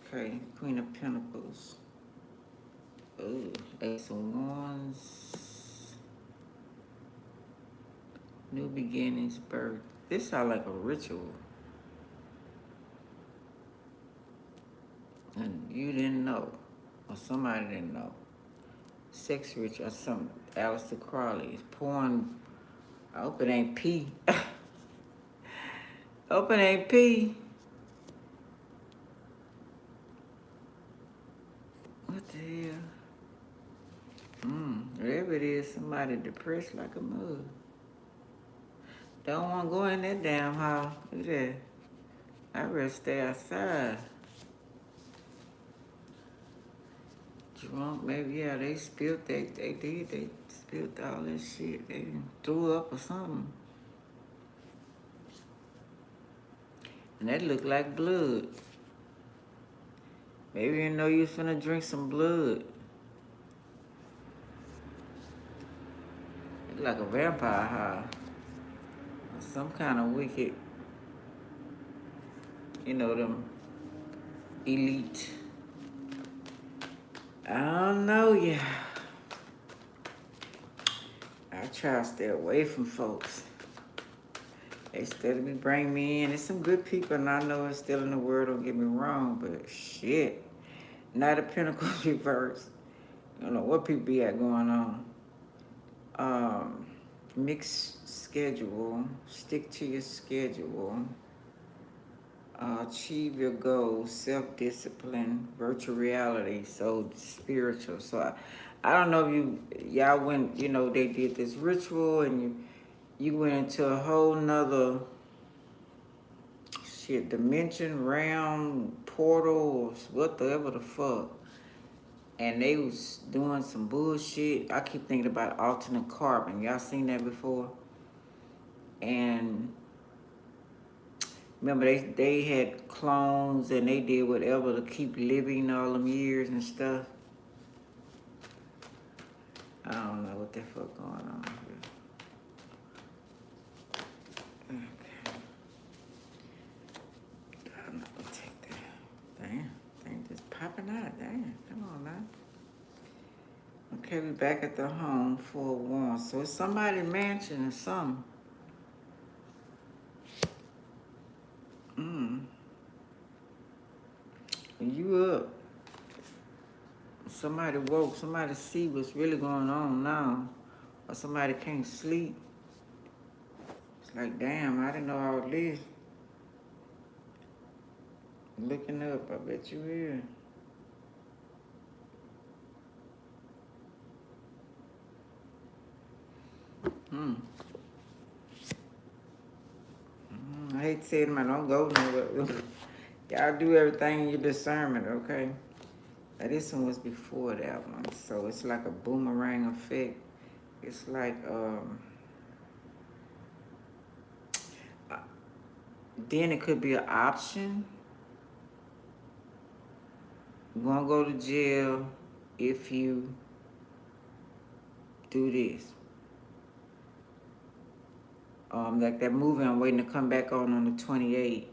Okay. Queen of Pentacles. Ooh. Ace of Wands. New beginnings. Birth. This sounds like a ritual. And you didn't know. Or somebody didn't know. Sex ritual or something. Aleister Crowley is pouring. I hope it ain't pee. Hope it ain't pee. What the hell? Whatever it is, somebody depressed like a mug. Don't want to go in that damn house. Look at that. I'd rather stay outside. Drunk, maybe, yeah, they spilled, they spilled all that shit. They threw up or something. And that looked like blood. Maybe you know you was finna drink some blood. It's like a vampire house. Or some kind of wicked, you know, them elite. I don't know, yeah. I try to stay away from folks. They still be bring me in. There's some good people, and I know it's still in the world, don't get me wrong, but shit. Knight of Pentacles reverse. I don't know what people be at going on. Mixed schedule. Stick to your schedule. Achieve your goals. Self-discipline. Virtual reality. So spiritual. So I don't know if y'all went, you know, they did this ritual and you went into a whole nother shit dimension, realm, portal, whatever the fuck. And they was doing some bullshit. I keep thinking about alternate carbon. Y'all seen that before? And remember they had clones and they did whatever to keep living all them years and stuff. I don't know what the fuck going on here. Okay. I'm not gonna take that. Damn. Thing just popping out. Damn. Come on now. Okay, we back at the home for one. So it's somebody's mansion or something. And you up. Somebody woke. Somebody see what's really going on now. Or somebody can't sleep. It's like, damn, I didn't know all this. Looking up, I bet you will. I hate to say it, man, don't go nowhere. Y'all do everything in your discernment, okay? Now, this one was before that one, so it's like a boomerang effect. It's like, then it could be an option. You're gonna go to jail if you do this. Like that movie I'm waiting to come back on the 28th.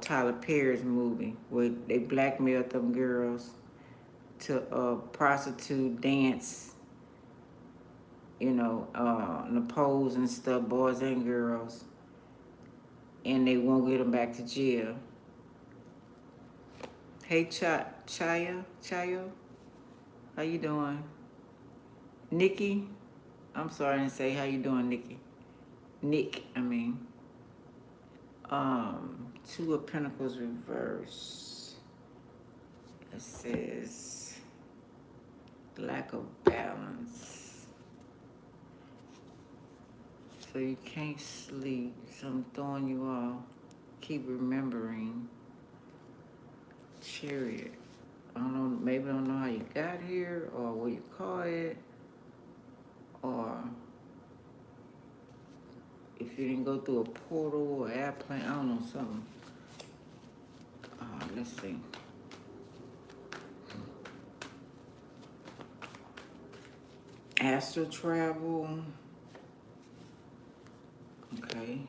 Tyler Perry's movie where they blackmailed them girls to prostitute, dance, you know, in the pose and stuff, boys and girls, and they won't get them back to jail. Hey, Chayo, how you doing? Nikki, I'm sorry I didn't say how you doing, Nikki. Nick, I mean. Two of Pentacles reverse. It says lack of balance. So you can't sleep. Something throwing you off. Keep remembering. Chariot. I don't know, maybe I don't know how you got here or what you call it. Or if you didn't go through a portal or airplane, I don't know, something. Let's see. Astral travel. Okay.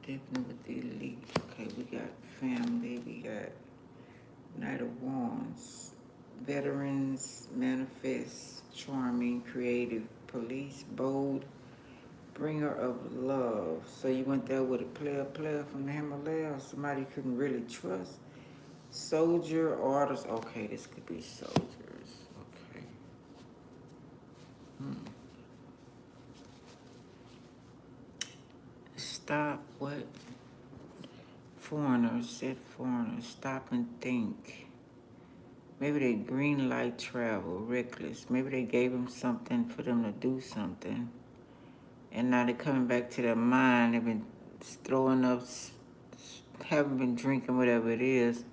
Definitely with the elite. Okay, we got family. We got Knight of Wands. Veterans, manifest, charming, creative, police, bold, bringer of love. So you went there with a player from the Himalaya, somebody you couldn't really trust. Soldier, artist. Okay, this could be soldiers. Okay. Stop. What? Foreigners. Said foreigners. Stop and think. Maybe they green light travel, reckless. Maybe they gave them something for them to do something. And now they're coming back to their mind. They've been throwing up, haven't been drinking, whatever it is,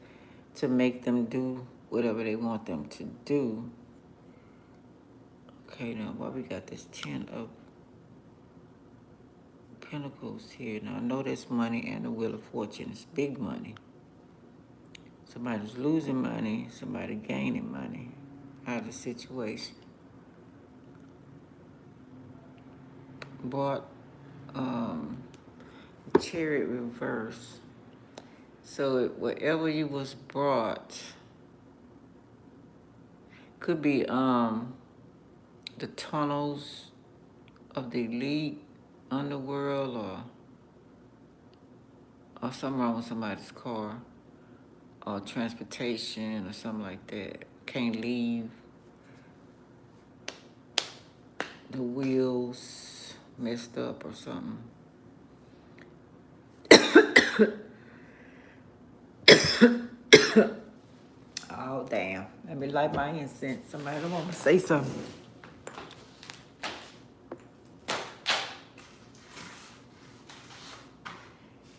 to make them do whatever they want them to do. Okay, now why we got this 10 of Pentacles here? Now I know that's money and the Wheel of Fortune. It's big money. Somebody's losing money, somebody gaining money out of the situation. Bought Chariot reverse. So whatever you was brought could be the tunnels of the elite underworld, or something wrong with somebody's car, or transportation or something like that. Can't leave. The wheels messed up or something. Oh, damn. Let me light my incense. Somebody don't want to say something.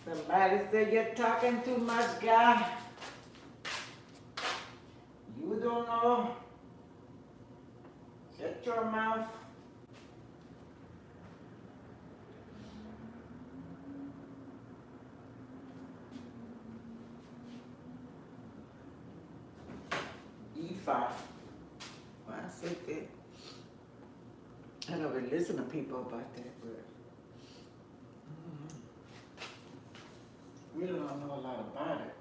Somebody said you're talking too much, guy. You don't know. Shut your mouth. E5. Well, I said that. I don't really listen to people about that, but really don't know a lot about it.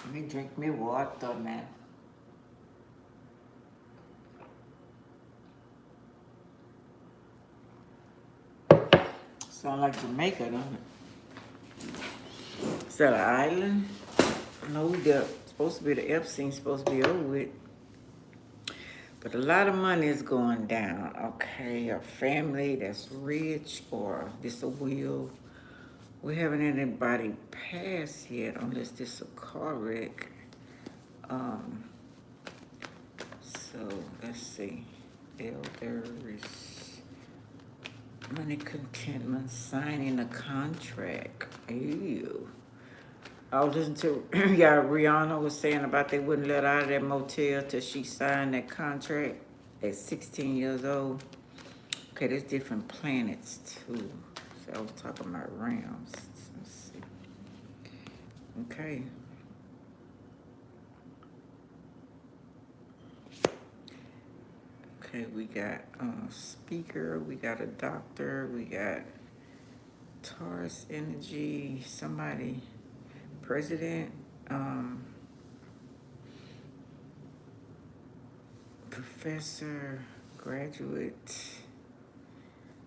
Let me drink me water, man. Sound like Jamaica, don't it? Is that an island? No, they're supposed to be the Epstein's supposed to be over with. But a lot of money is going down, okay? A family that's rich, or this a will. We haven't had anybody pass yet, unless this a car wreck. So let's see. Elders, money, contentment, signing a contract. Ew. I was listening to Rihanna was saying about they wouldn't let her out of that motel till she signed that contract at 16 years old. Okay, there's different planets too. So I was talking about realms. Let's see. Okay. Okay, we got a speaker, we got a doctor, we got Taurus energy, somebody, president, professor, graduate,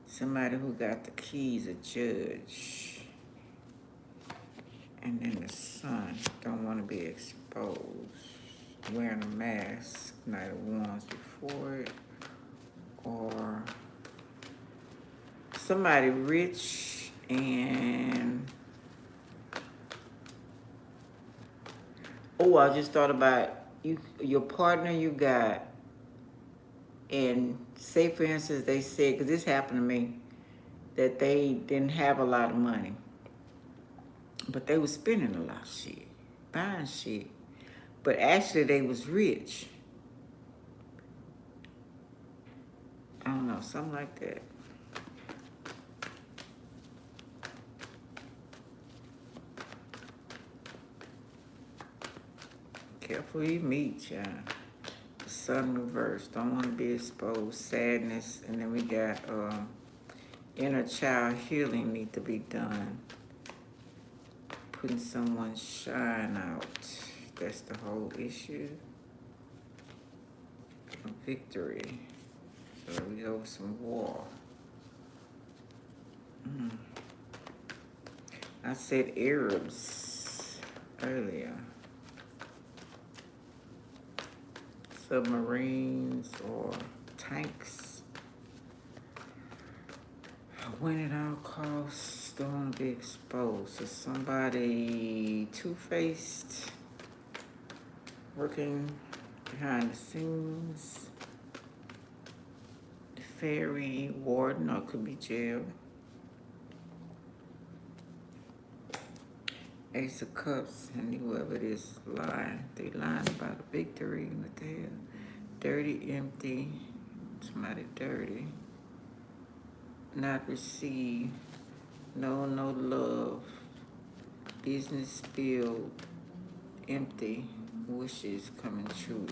somebody who got the keys, a judge, and then the sun, don't want to be exposed, wearing a mask, Knight of Wands before it, or somebody rich and, oh, I just thought about you, your partner you got, and say for instance they said, because this happened to me, that they didn't have a lot of money, but they was spending a lot of shit, buying shit, but actually they was rich. I don't know, something like that. Careful who you meet, child. Sun reversed. Don't want to be exposed. Sadness. And then we got inner child healing need to be done. Putting someone's shine out. That's the whole issue. Victory. So we go with some war. I said Arabs earlier. Submarines or tanks. Win at all costs. Don't want to be exposed. So somebody two-faced, working behind the scenes. The fairy warden, or it could be jail. Ace of Cups, and whoever it is lying. They lying about a victory. What the hell? Dirty, empty. Somebody dirty. Not receive. No love. Business spilled. Empty. Wishes coming true.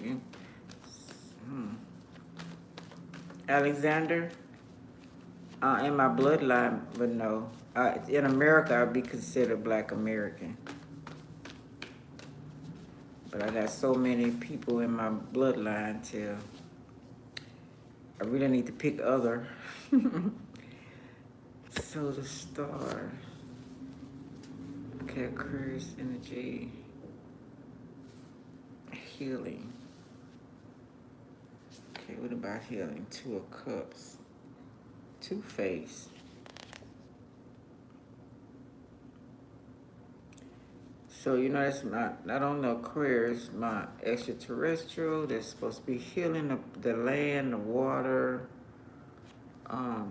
Alexander. In my bloodline, but no. In America, I'd be considered Black American. But I got so many people in my bloodline till I really need to pick other. So the star. Okay, Aquarius energy. Healing. Okay, what about healing? Two of Cups. Two-faced. So, you know, that's not only Aquarius, my extraterrestrial. That's supposed to be healing the land, the water.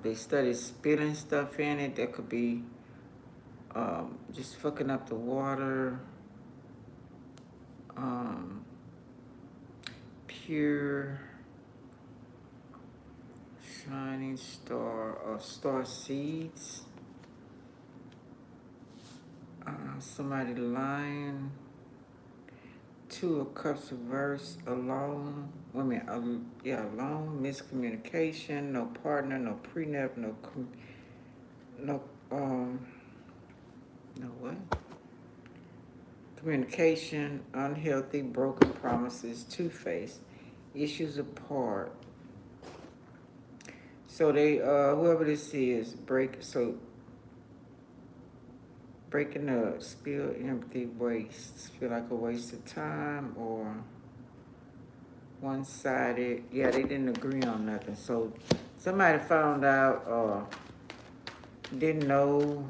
They study spilling stuff in it. That could be just fucking up the water. Pure, shining star, or star seeds. Somebody lying. Two of Cups reverse, alone. Alone, miscommunication, no partner, no prenup, no what? Communication, unhealthy, broken promises, two-faced, issues apart. So they, whoever this is, breaking up, spill, empty, waste. Feel like a waste of time or one-sided. Yeah, they didn't agree on nothing. So somebody found out or didn't know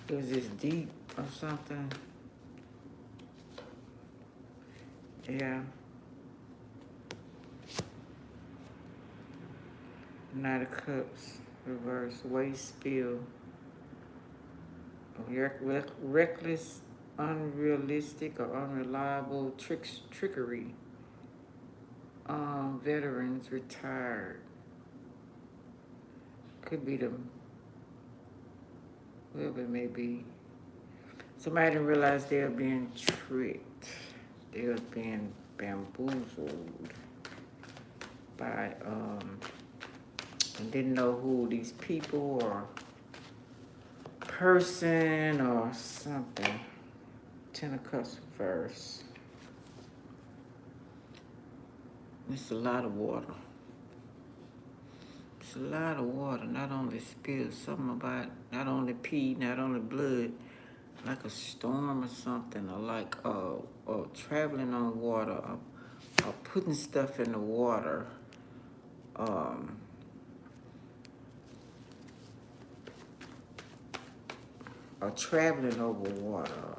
it was this deep or something. Yeah. Knight of Cups, reverse, waste, spill. Reckless, unrealistic, or unreliable trickery. Veterans, retired. Could be them, whoever it may be. Somebody didn't realize they were being tricked. They were being bamboozled by, and didn't know who these people or person or something. Ten of Cups reverse. It's a lot of water. It's a lot of water. Not only spilled, something about not only pee, not only blood, like a storm or something, or like traveling on water, or putting stuff in the water. Or traveling over water.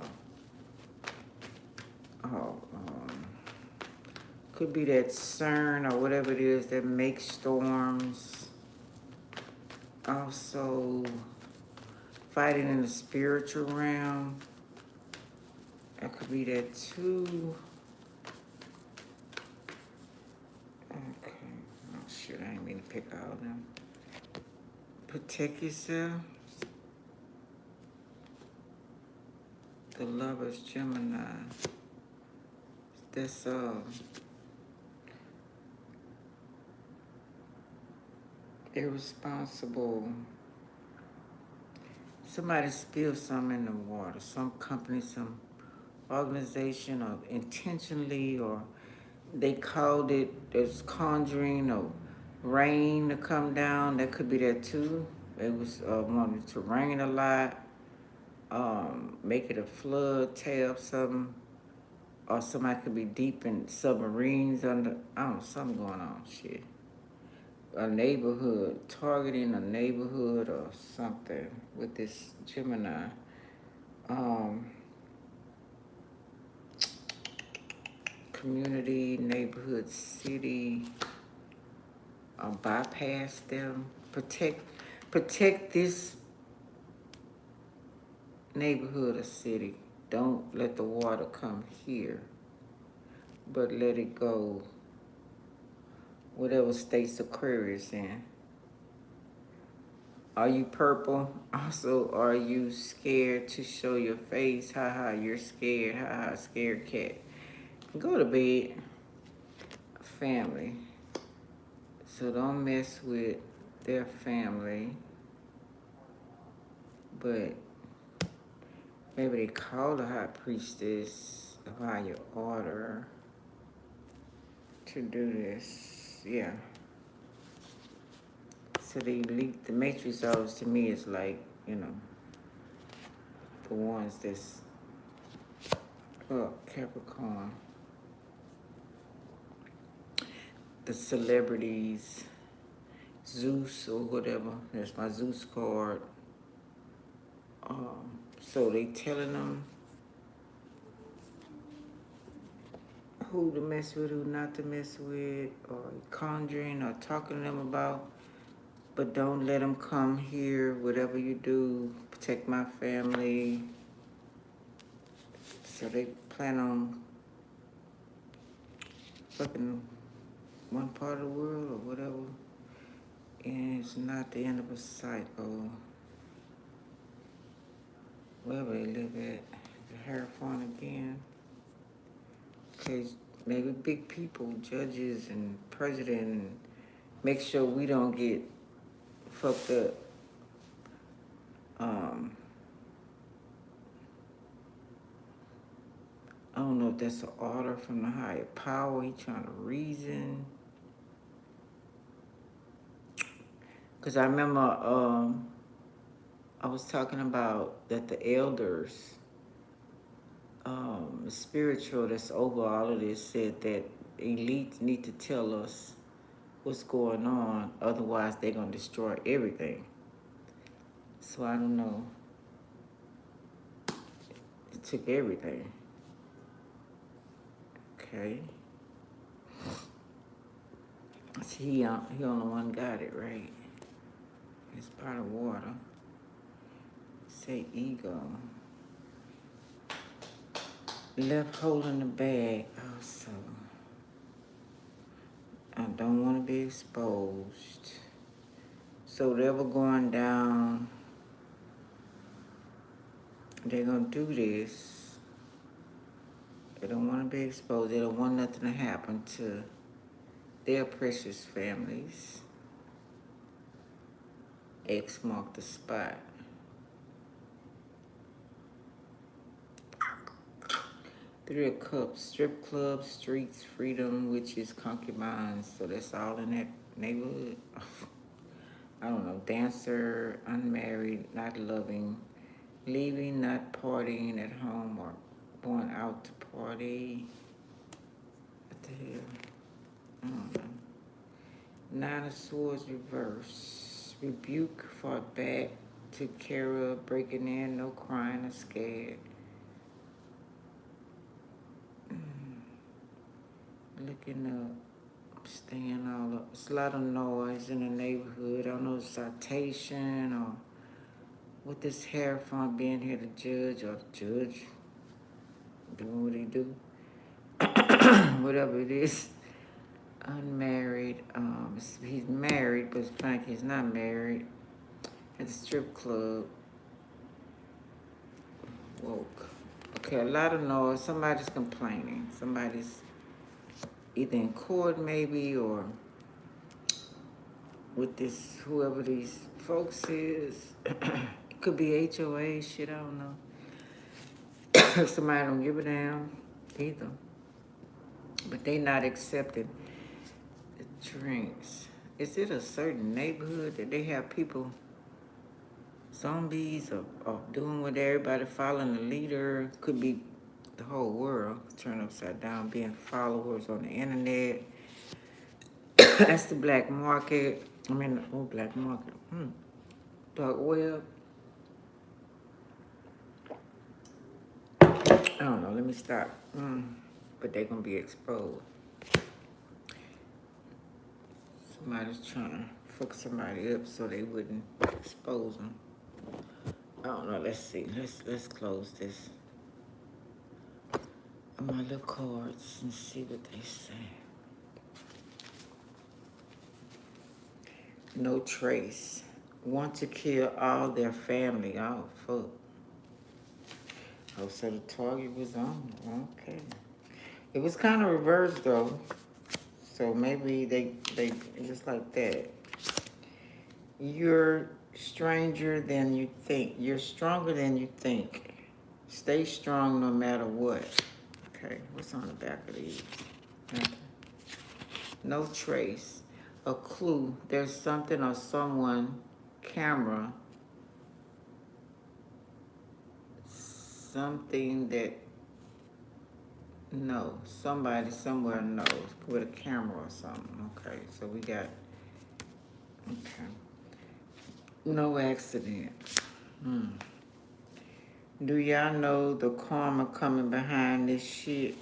Could be that CERN or whatever it is that makes storms. Also, fighting in the spiritual realm. That could be that too. Okay. Oh shit, I didn't mean to pick all of them. Protect yourself. The Lovers, Gemini. That's irresponsible. Somebody spilled some in the water. Some company, some organization, or intentionally, or they called it as conjuring or rain to come down. That could be that too. It was wanted to rain a lot, make it a flood, tear up something, or somebody could be deep in submarines under. I don't know, something going on. Shit, a neighborhood, targeting a neighborhood or something with this Gemini. Um, Community, neighborhood, city, bypass them, protect this neighborhood or city. Don't let the water come here, but let it go whatever states Aquarius in. Are you purple? Also, are you scared to show your face? Haha, you're scared. Haha, scared cat. Go to bed. Family. So don't mess with their family. But maybe they call the high priestess of higher order to do this. Yeah. So the elite, the matrix always to me is like, you know, the ones that's Capricorn. The celebrities, Zeus or whatever. That's my Zeus card. So they telling them who to mess with, who not to mess with, or conjuring or talking to them about. But don't let them come here, whatever you do, protect my family. So they plan on fucking one part of the world or whatever. And it's not the end of a cycle. Wherever they live at, the Hierophant again. Because maybe big people, judges and president, and make sure we don't get fucked up. I don't know if that's an order from the higher power. He trying to reason. Because I remember I was talking about that the elders, spiritual that's over all of this, said that elites need to tell us what's going on. Otherwise, they're going to destroy everything. So I don't know. It took everything. Okay. See, he only one got it, right? It's part of water. Say ego. Left holding the bag also. I don't want to be exposed. So whatever going down, they're going to do this. They don't want to be exposed. They don't want nothing to happen to their precious families. X marked the spot. Three of Cups, strip clubs, streets, freedom, witches, concubines. So that's all in that neighborhood. I don't know. Dancer, unmarried, not loving, leaving, not partying at home, or going out to party. What the hell? I don't know. Nine of Swords reverse. Rebuke, fought back, took care of, breaking in, no crying or scared. Looking up, staying all up. It's a lot of noise in the neighborhood. I don't know, citation or with this Hierophant being here to judge, or the judge doing what he do. Whatever it is. Unmarried. He's married, but it's like he's not married. At the strip club. Woke. Okay, a lot of noise. Somebody's complaining. Somebody's either in court maybe, or with this, whoever these folks is. It could be HOA shit, I don't know. Somebody don't give a damn either. But they not accepting the drinks. Is it a certain neighborhood that they have people, zombies, or doing what everybody following the leader? Could be the whole world turned upside down, being followers on the internet. That's the black market. I mean, oh, black market. Dark web. I don't know. Let me stop. But they're gonna be exposed. Somebody's trying to fuck somebody up so they wouldn't expose them. I don't know. Let's see. Let's close this. My little cards and see what they say. No trace. Want to kill all their family. Oh, fuck. Oh, so the target was on. Okay. It was kind of reversed, though. So maybe they just like that. You're stranger than you think. You're stronger than you think. Stay strong no matter what. Okay, what's on the back of these? Okay. No trace. A clue. There's something or someone, camera, something that, no, somebody somewhere knows with a camera or something. Okay, so we got, okay. No accident. Do y'all know the karma coming behind this shit?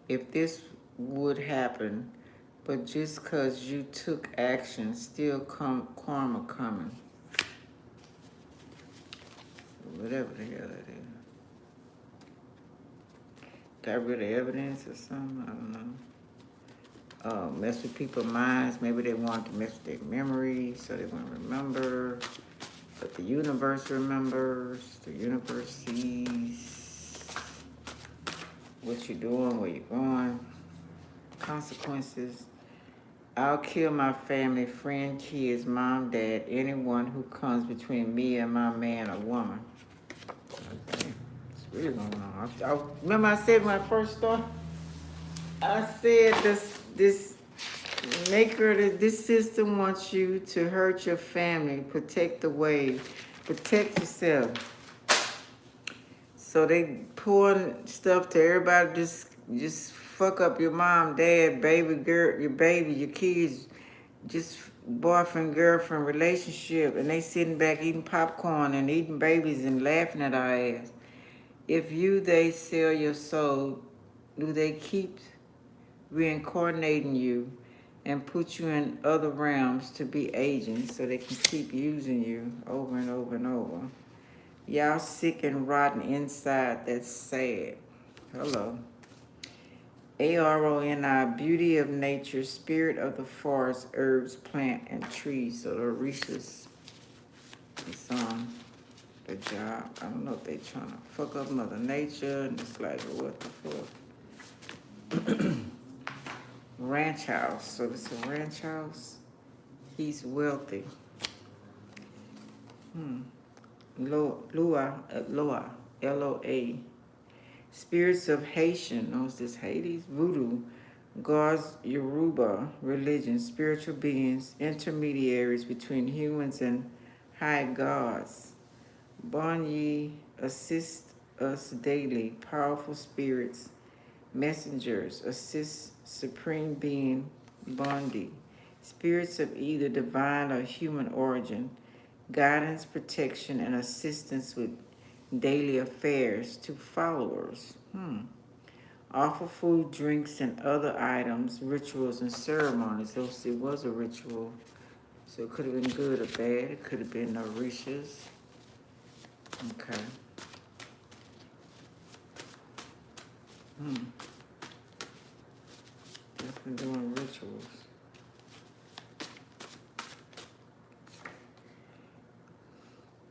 If this would happen, but just cause you took action, still karma coming. Whatever the hell that is. Got rid of evidence or something? I don't know. Mess with people's minds. Maybe they want to mess with their memories so they won't remember. But the universe remembers. The universe sees what you're doing, where you're going. Consequences. I'll kill my family, friend, kids, mom, dad, anyone who comes between me and my man or woman. Okay. It's really going on. I remember I said when I first started, I said this maker, this system wants you to hurt your family, protect the wave, protect yourself. So they pouring stuff to everybody, just fuck up your mom, dad, baby, girl, your baby, your kids, just boyfriend, girlfriend relationship, and they sitting back eating popcorn and eating babies and laughing at our ass. If they sell your soul, do they keep reincarnating you and put you in other realms to be agents so they can keep using you over and over and over? Y'all sick and rotten inside, that's sad. Hello. ARONI, beauty of nature, spirit of the forest, herbs, plant, and trees. So the Orishas is on the job. I don't know if they trying to fuck up Mother Nature and it's like, what the fuck? Ranch house. So this is a ranch house. He's wealthy. Loa, Loa. Spirits of Haitian, knows this Hades, voodoo, gods, Yoruba, religion, spiritual beings, intermediaries between humans and high gods. Bonyi, assist us daily, powerful spirits, messengers, assist supreme being, Bondi. Spirits of either divine or human origin, guidance, protection, and assistance with daily affairs to followers. Offer food, drinks, and other items, rituals, and ceremonies. So it was a ritual. So it could have been good or bad. It could have been Orishas. Okay. Definitely doing rituals.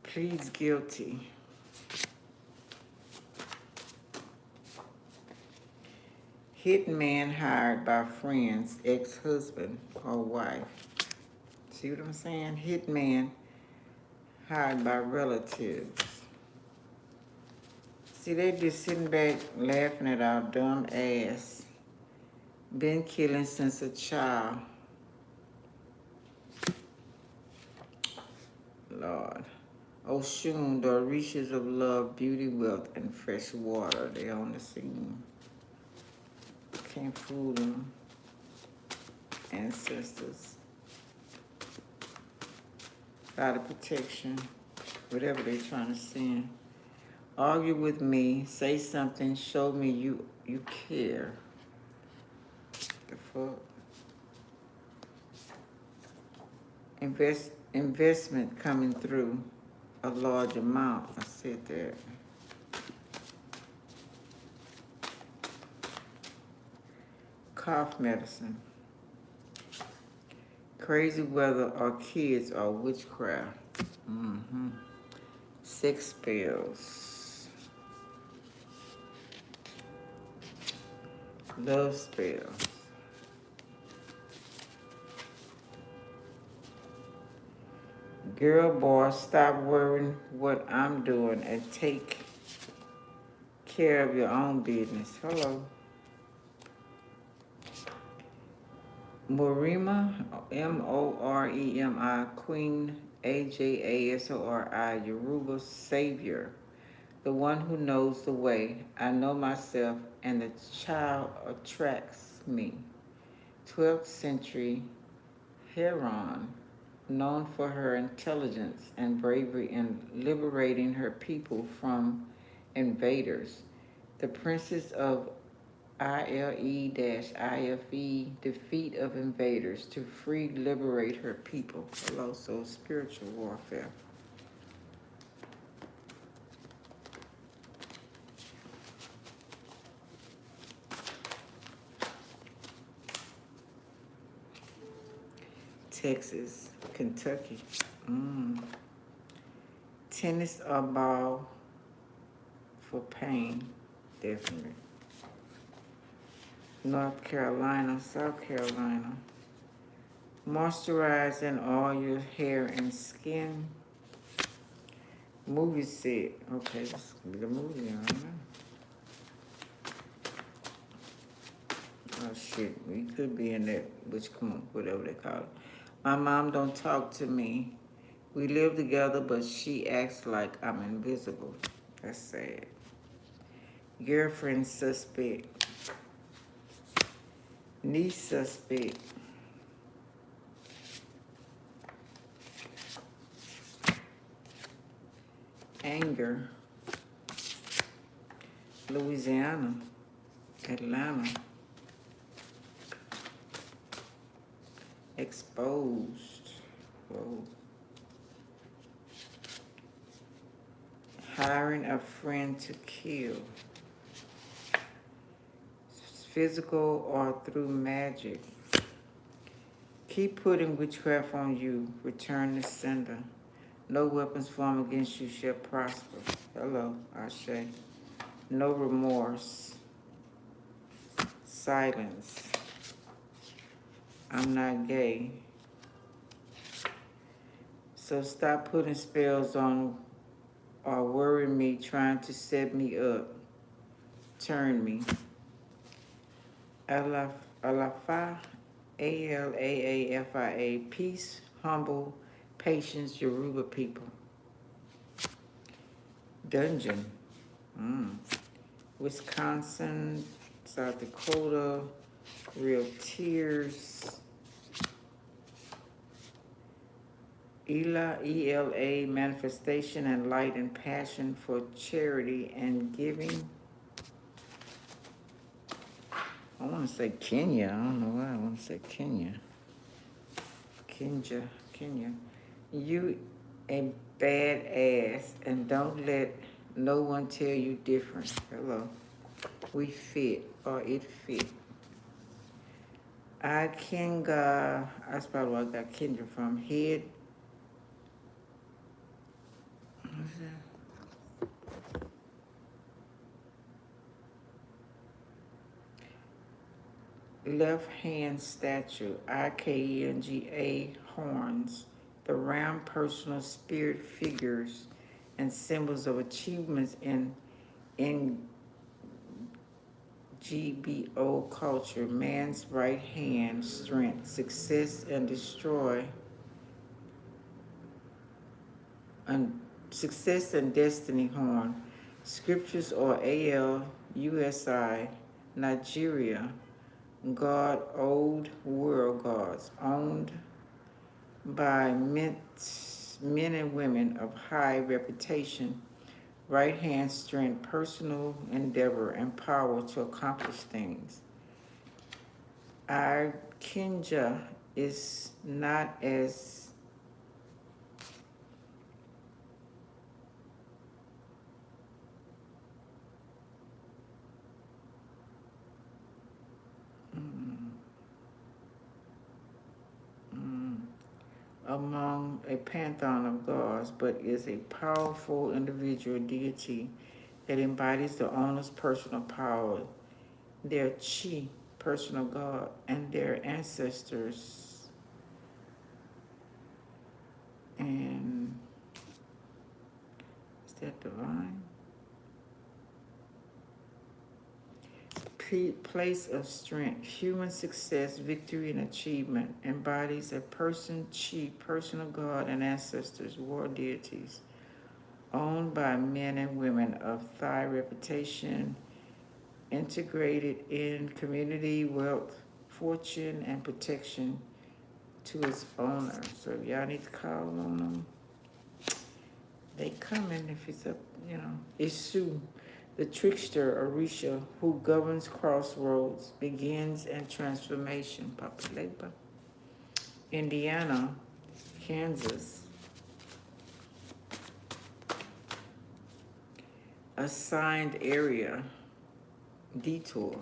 Pleads guilty. Hitman hired by friends, ex-husband or wife. See what I'm saying? Hitman hired by relatives. See, they just sitting back laughing at our dumb ass. Been killing since a child. Lord. Oshun, the reaches of love, beauty, wealth, and fresh water. They on the scene. Can't fool them. Ancestors. God of protection. Whatever they trying to send. Argue with me. Say something. Show me you care. The fuck? Investment coming through a large amount. I said that. Cough medicine. Crazy weather or kids or witchcraft. Sex spells. Love spells. Girl, boy, stop worrying what I'm doing and take care of your own business. Hello. Morima, Moremi, Queen, Ajasori, Yoruba Savior, the one who knows the way. I know myself, and the child attracts me. 12th century Heron, known for her intelligence and bravery in liberating her people from invaders. The Princess of ILE-IFE, defeat of invaders to free, liberate her people. Hello, so spiritual warfare. Texas, Kentucky. Tennis or ball for pain, definitely. North Carolina, South Carolina. Moisturize and oil your hair and skin. Movie set. Okay, this could be the movie, I don't know. Oh shit, we could be in that, which come on, whatever they call it. My mom don't talk to me. We live together, but she acts like I'm invisible. That's sad. Girlfriend suspect. Niece suspect. Anger. Louisiana. Atlanta. Exposed. Whoa. Hiring a friend to kill. Physical or through magic. Keep putting witchcraft on you. Return the sender. No weapons formed against you shall prosper. Hello, Ashe. No remorse. Silence. I'm not gay. So stop putting spells on or worry me, trying to set me up. Turn me. Alafa, Alaafia, peace, humble, patience, Yoruba people. Dungeon. Wisconsin, South Dakota, Real Tears. ELA, manifestation and light and passion for charity and giving. I want to say Kenya. I don't know why I want to say Kenya. Kenya. You a badass, and don't let no one tell you different. Hello. We fit, or it fit. That's probably where I got Kendra from. Head. What's that? left hand statue, IKNGA horns, the round personal spirit figures and symbols of achievements in GBO culture, man's right hand strength, success and destroy and success and destiny horn. Scriptures or ALUSI, Nigeria, God, old world gods, owned by men and women of high reputation, right hand strength, personal endeavor, and power to accomplish things. Our Kinja is not as among a pantheon of gods, but is a powerful individual deity that embodies the owner's personal power, their chi, personal god, and their ancestors. And is that divine? Place of strength, human success, victory, and achievement, embodies a person, chi, personal god, and ancestors, war deities, owned by men and women of high reputation, integrated in community, wealth, fortune, and protection to its owner. So if y'all need to call on them, they coming if it's up, Isu, the trickster, Orisha, who governs crossroads, begins and transformation, Papaleba. Indiana, Kansas, assigned area, detour.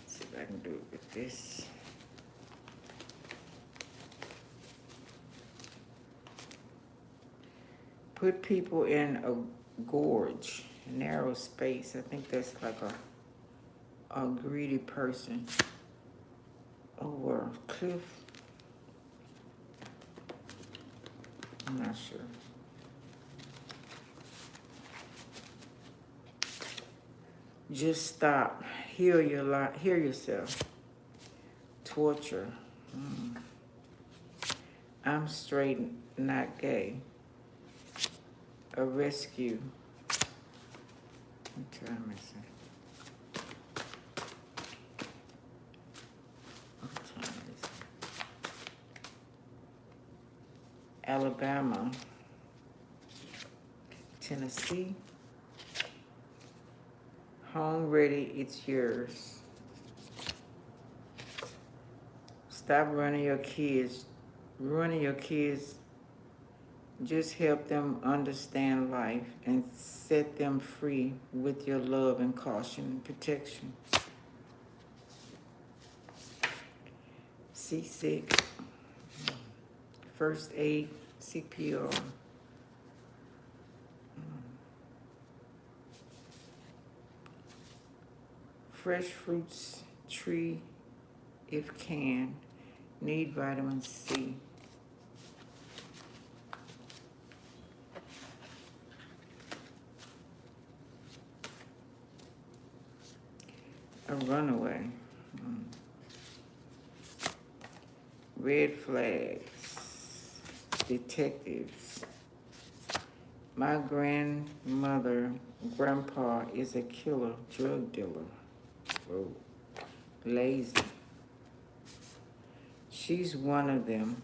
See if I can do it with this. Put people in a gorge, narrow space. I think that's like a greedy person. Over a cliff. I'm not sure. Just stop. Heal yourself. Torture. I'm straight, not gay. A rescue. What time is it? What time is it? Alabama. Tennessee. Home ready, it's yours. Stop ruining your kids. Just help them understand life and set them free with your love and caution and protection. C6, first aid, CPR. Fresh fruits, tree, if can, need vitamin C. A runaway. Red flags. Detectives. My grandpa is a killer, drug dealer. Whoa. Lazy. She's one of them.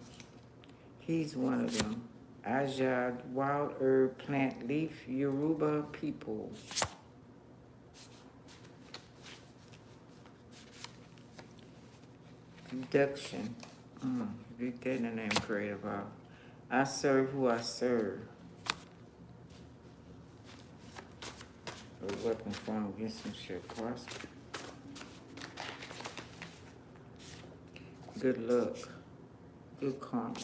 He's one of them. Ajad, wild herb, plant, leaf, Yoruba people. Abduction. Read that in the name great about. I serve who I serve. A weapon formed against him shall prosper. Good luck. Good karma.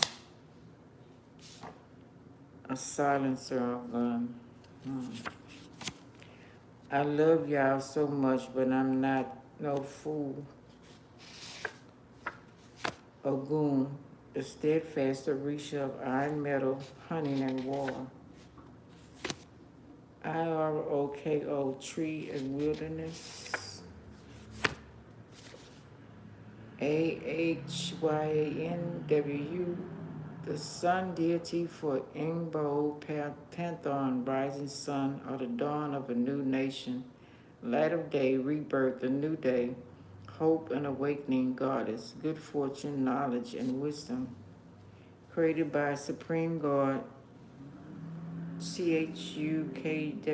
A silencer of gun. I love y'all so much, but I'm not no fool or goon. The steadfast Orisha of iron, metal, hunting, and war. IROKO, tree and wilderness. AHYANW, the sun deity for Ingbo Pantheon, rising sun, or the dawn of a new nation, light of day, rebirth, a new day, hope and awakening goddess, good fortune, knowledge, and wisdom, created by Supreme God, CHUKW,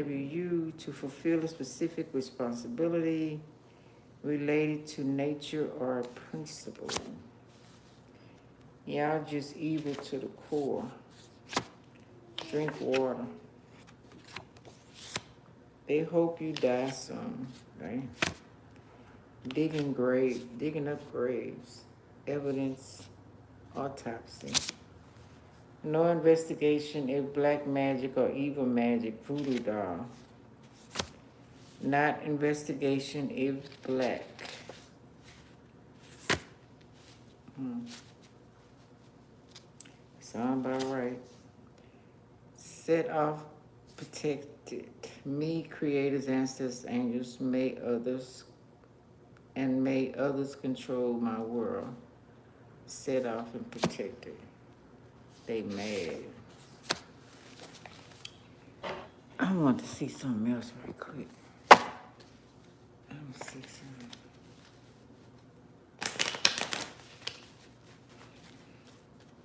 to fulfill a specific responsibility related to nature or a principle. Y'all just evil to the core. Drink water. They hope you die soon, right? Digging up graves. Evidence, autopsy. No investigation if black magic or evil magic, voodoo doll. Not investigation if black. Sound about right. Set off, protected. Me, creators, ancestors, angels, may others control my world. Set off and protected. They mad. I want to see something else right quick. Let me see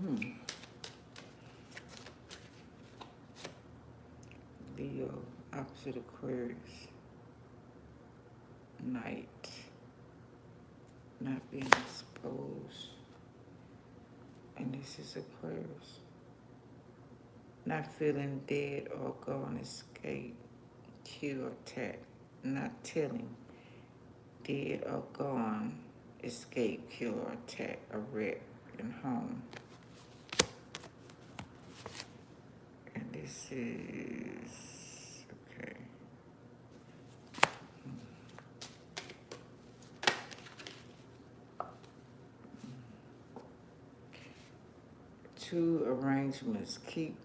something. Leo, opposite Aquarius. Night. Not being exposed. And this is Aquarius. Not feeling dead or gone, escape, kill, attack. Not telling. Dead or gone, escape, kill, or attack, a wreck, and home. And this is, okay. Two arrangements, keep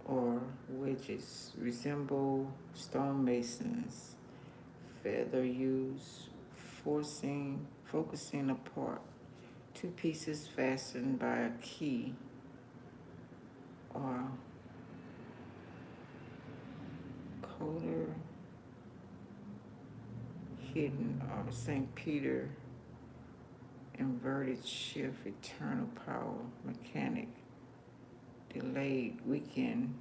or wedges, resemble stonemasons, feather use, focusing apart, two pieces fastened by a key or collar hidden, or St. Peter, inverted shift, eternal power, mechanic, delayed, weekend,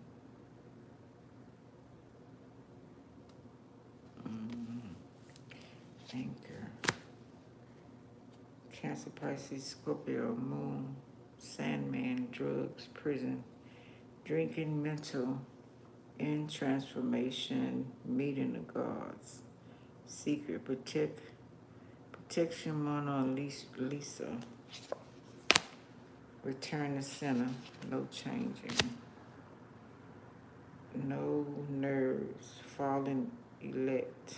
anchor, Cancer, Pisces, Scorpio, moon, Sandman, drugs, prison, drinking, mental, in transformation, meeting the gods, secret, protection, Mona Lisa, return to center, no changing, no nerves, fallen elect,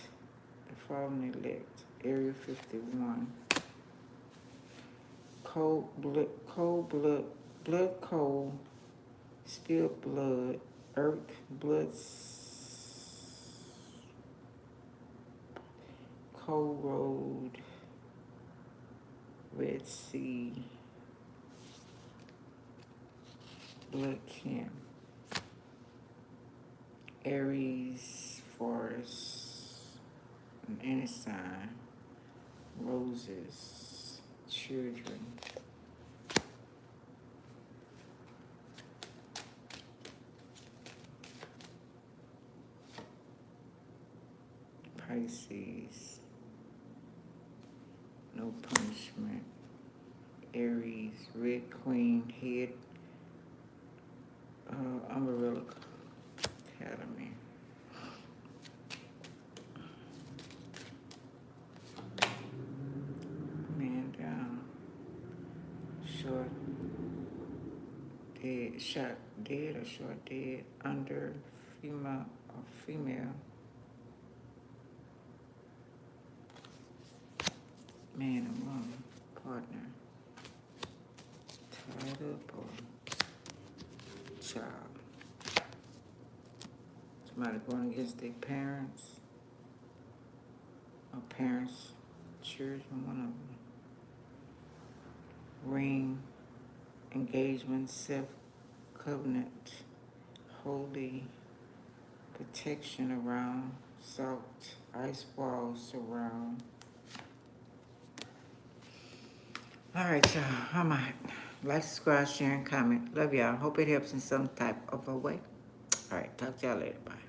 Area 51, cold blood, spilled blood, earth, cold road, Red Sea, blood camp, Aries, forest, an any sign, roses, children, Pisces, no punishment, Aries, red queen, head, Umbrella Academy. Man down, short, dead, shot dead or short dead, under, female or female. man or woman, partner, tied up or child. Somebody going against their parents or parents, children, one of them. Ring, engagement, self-covenant, holy, protection around, salt, ice walls surround. All right, y'all, I'm out. Like, subscribe, share, and comment. Love y'all. Hope it helps in some type of a way. All right, talk to y'all later. Bye.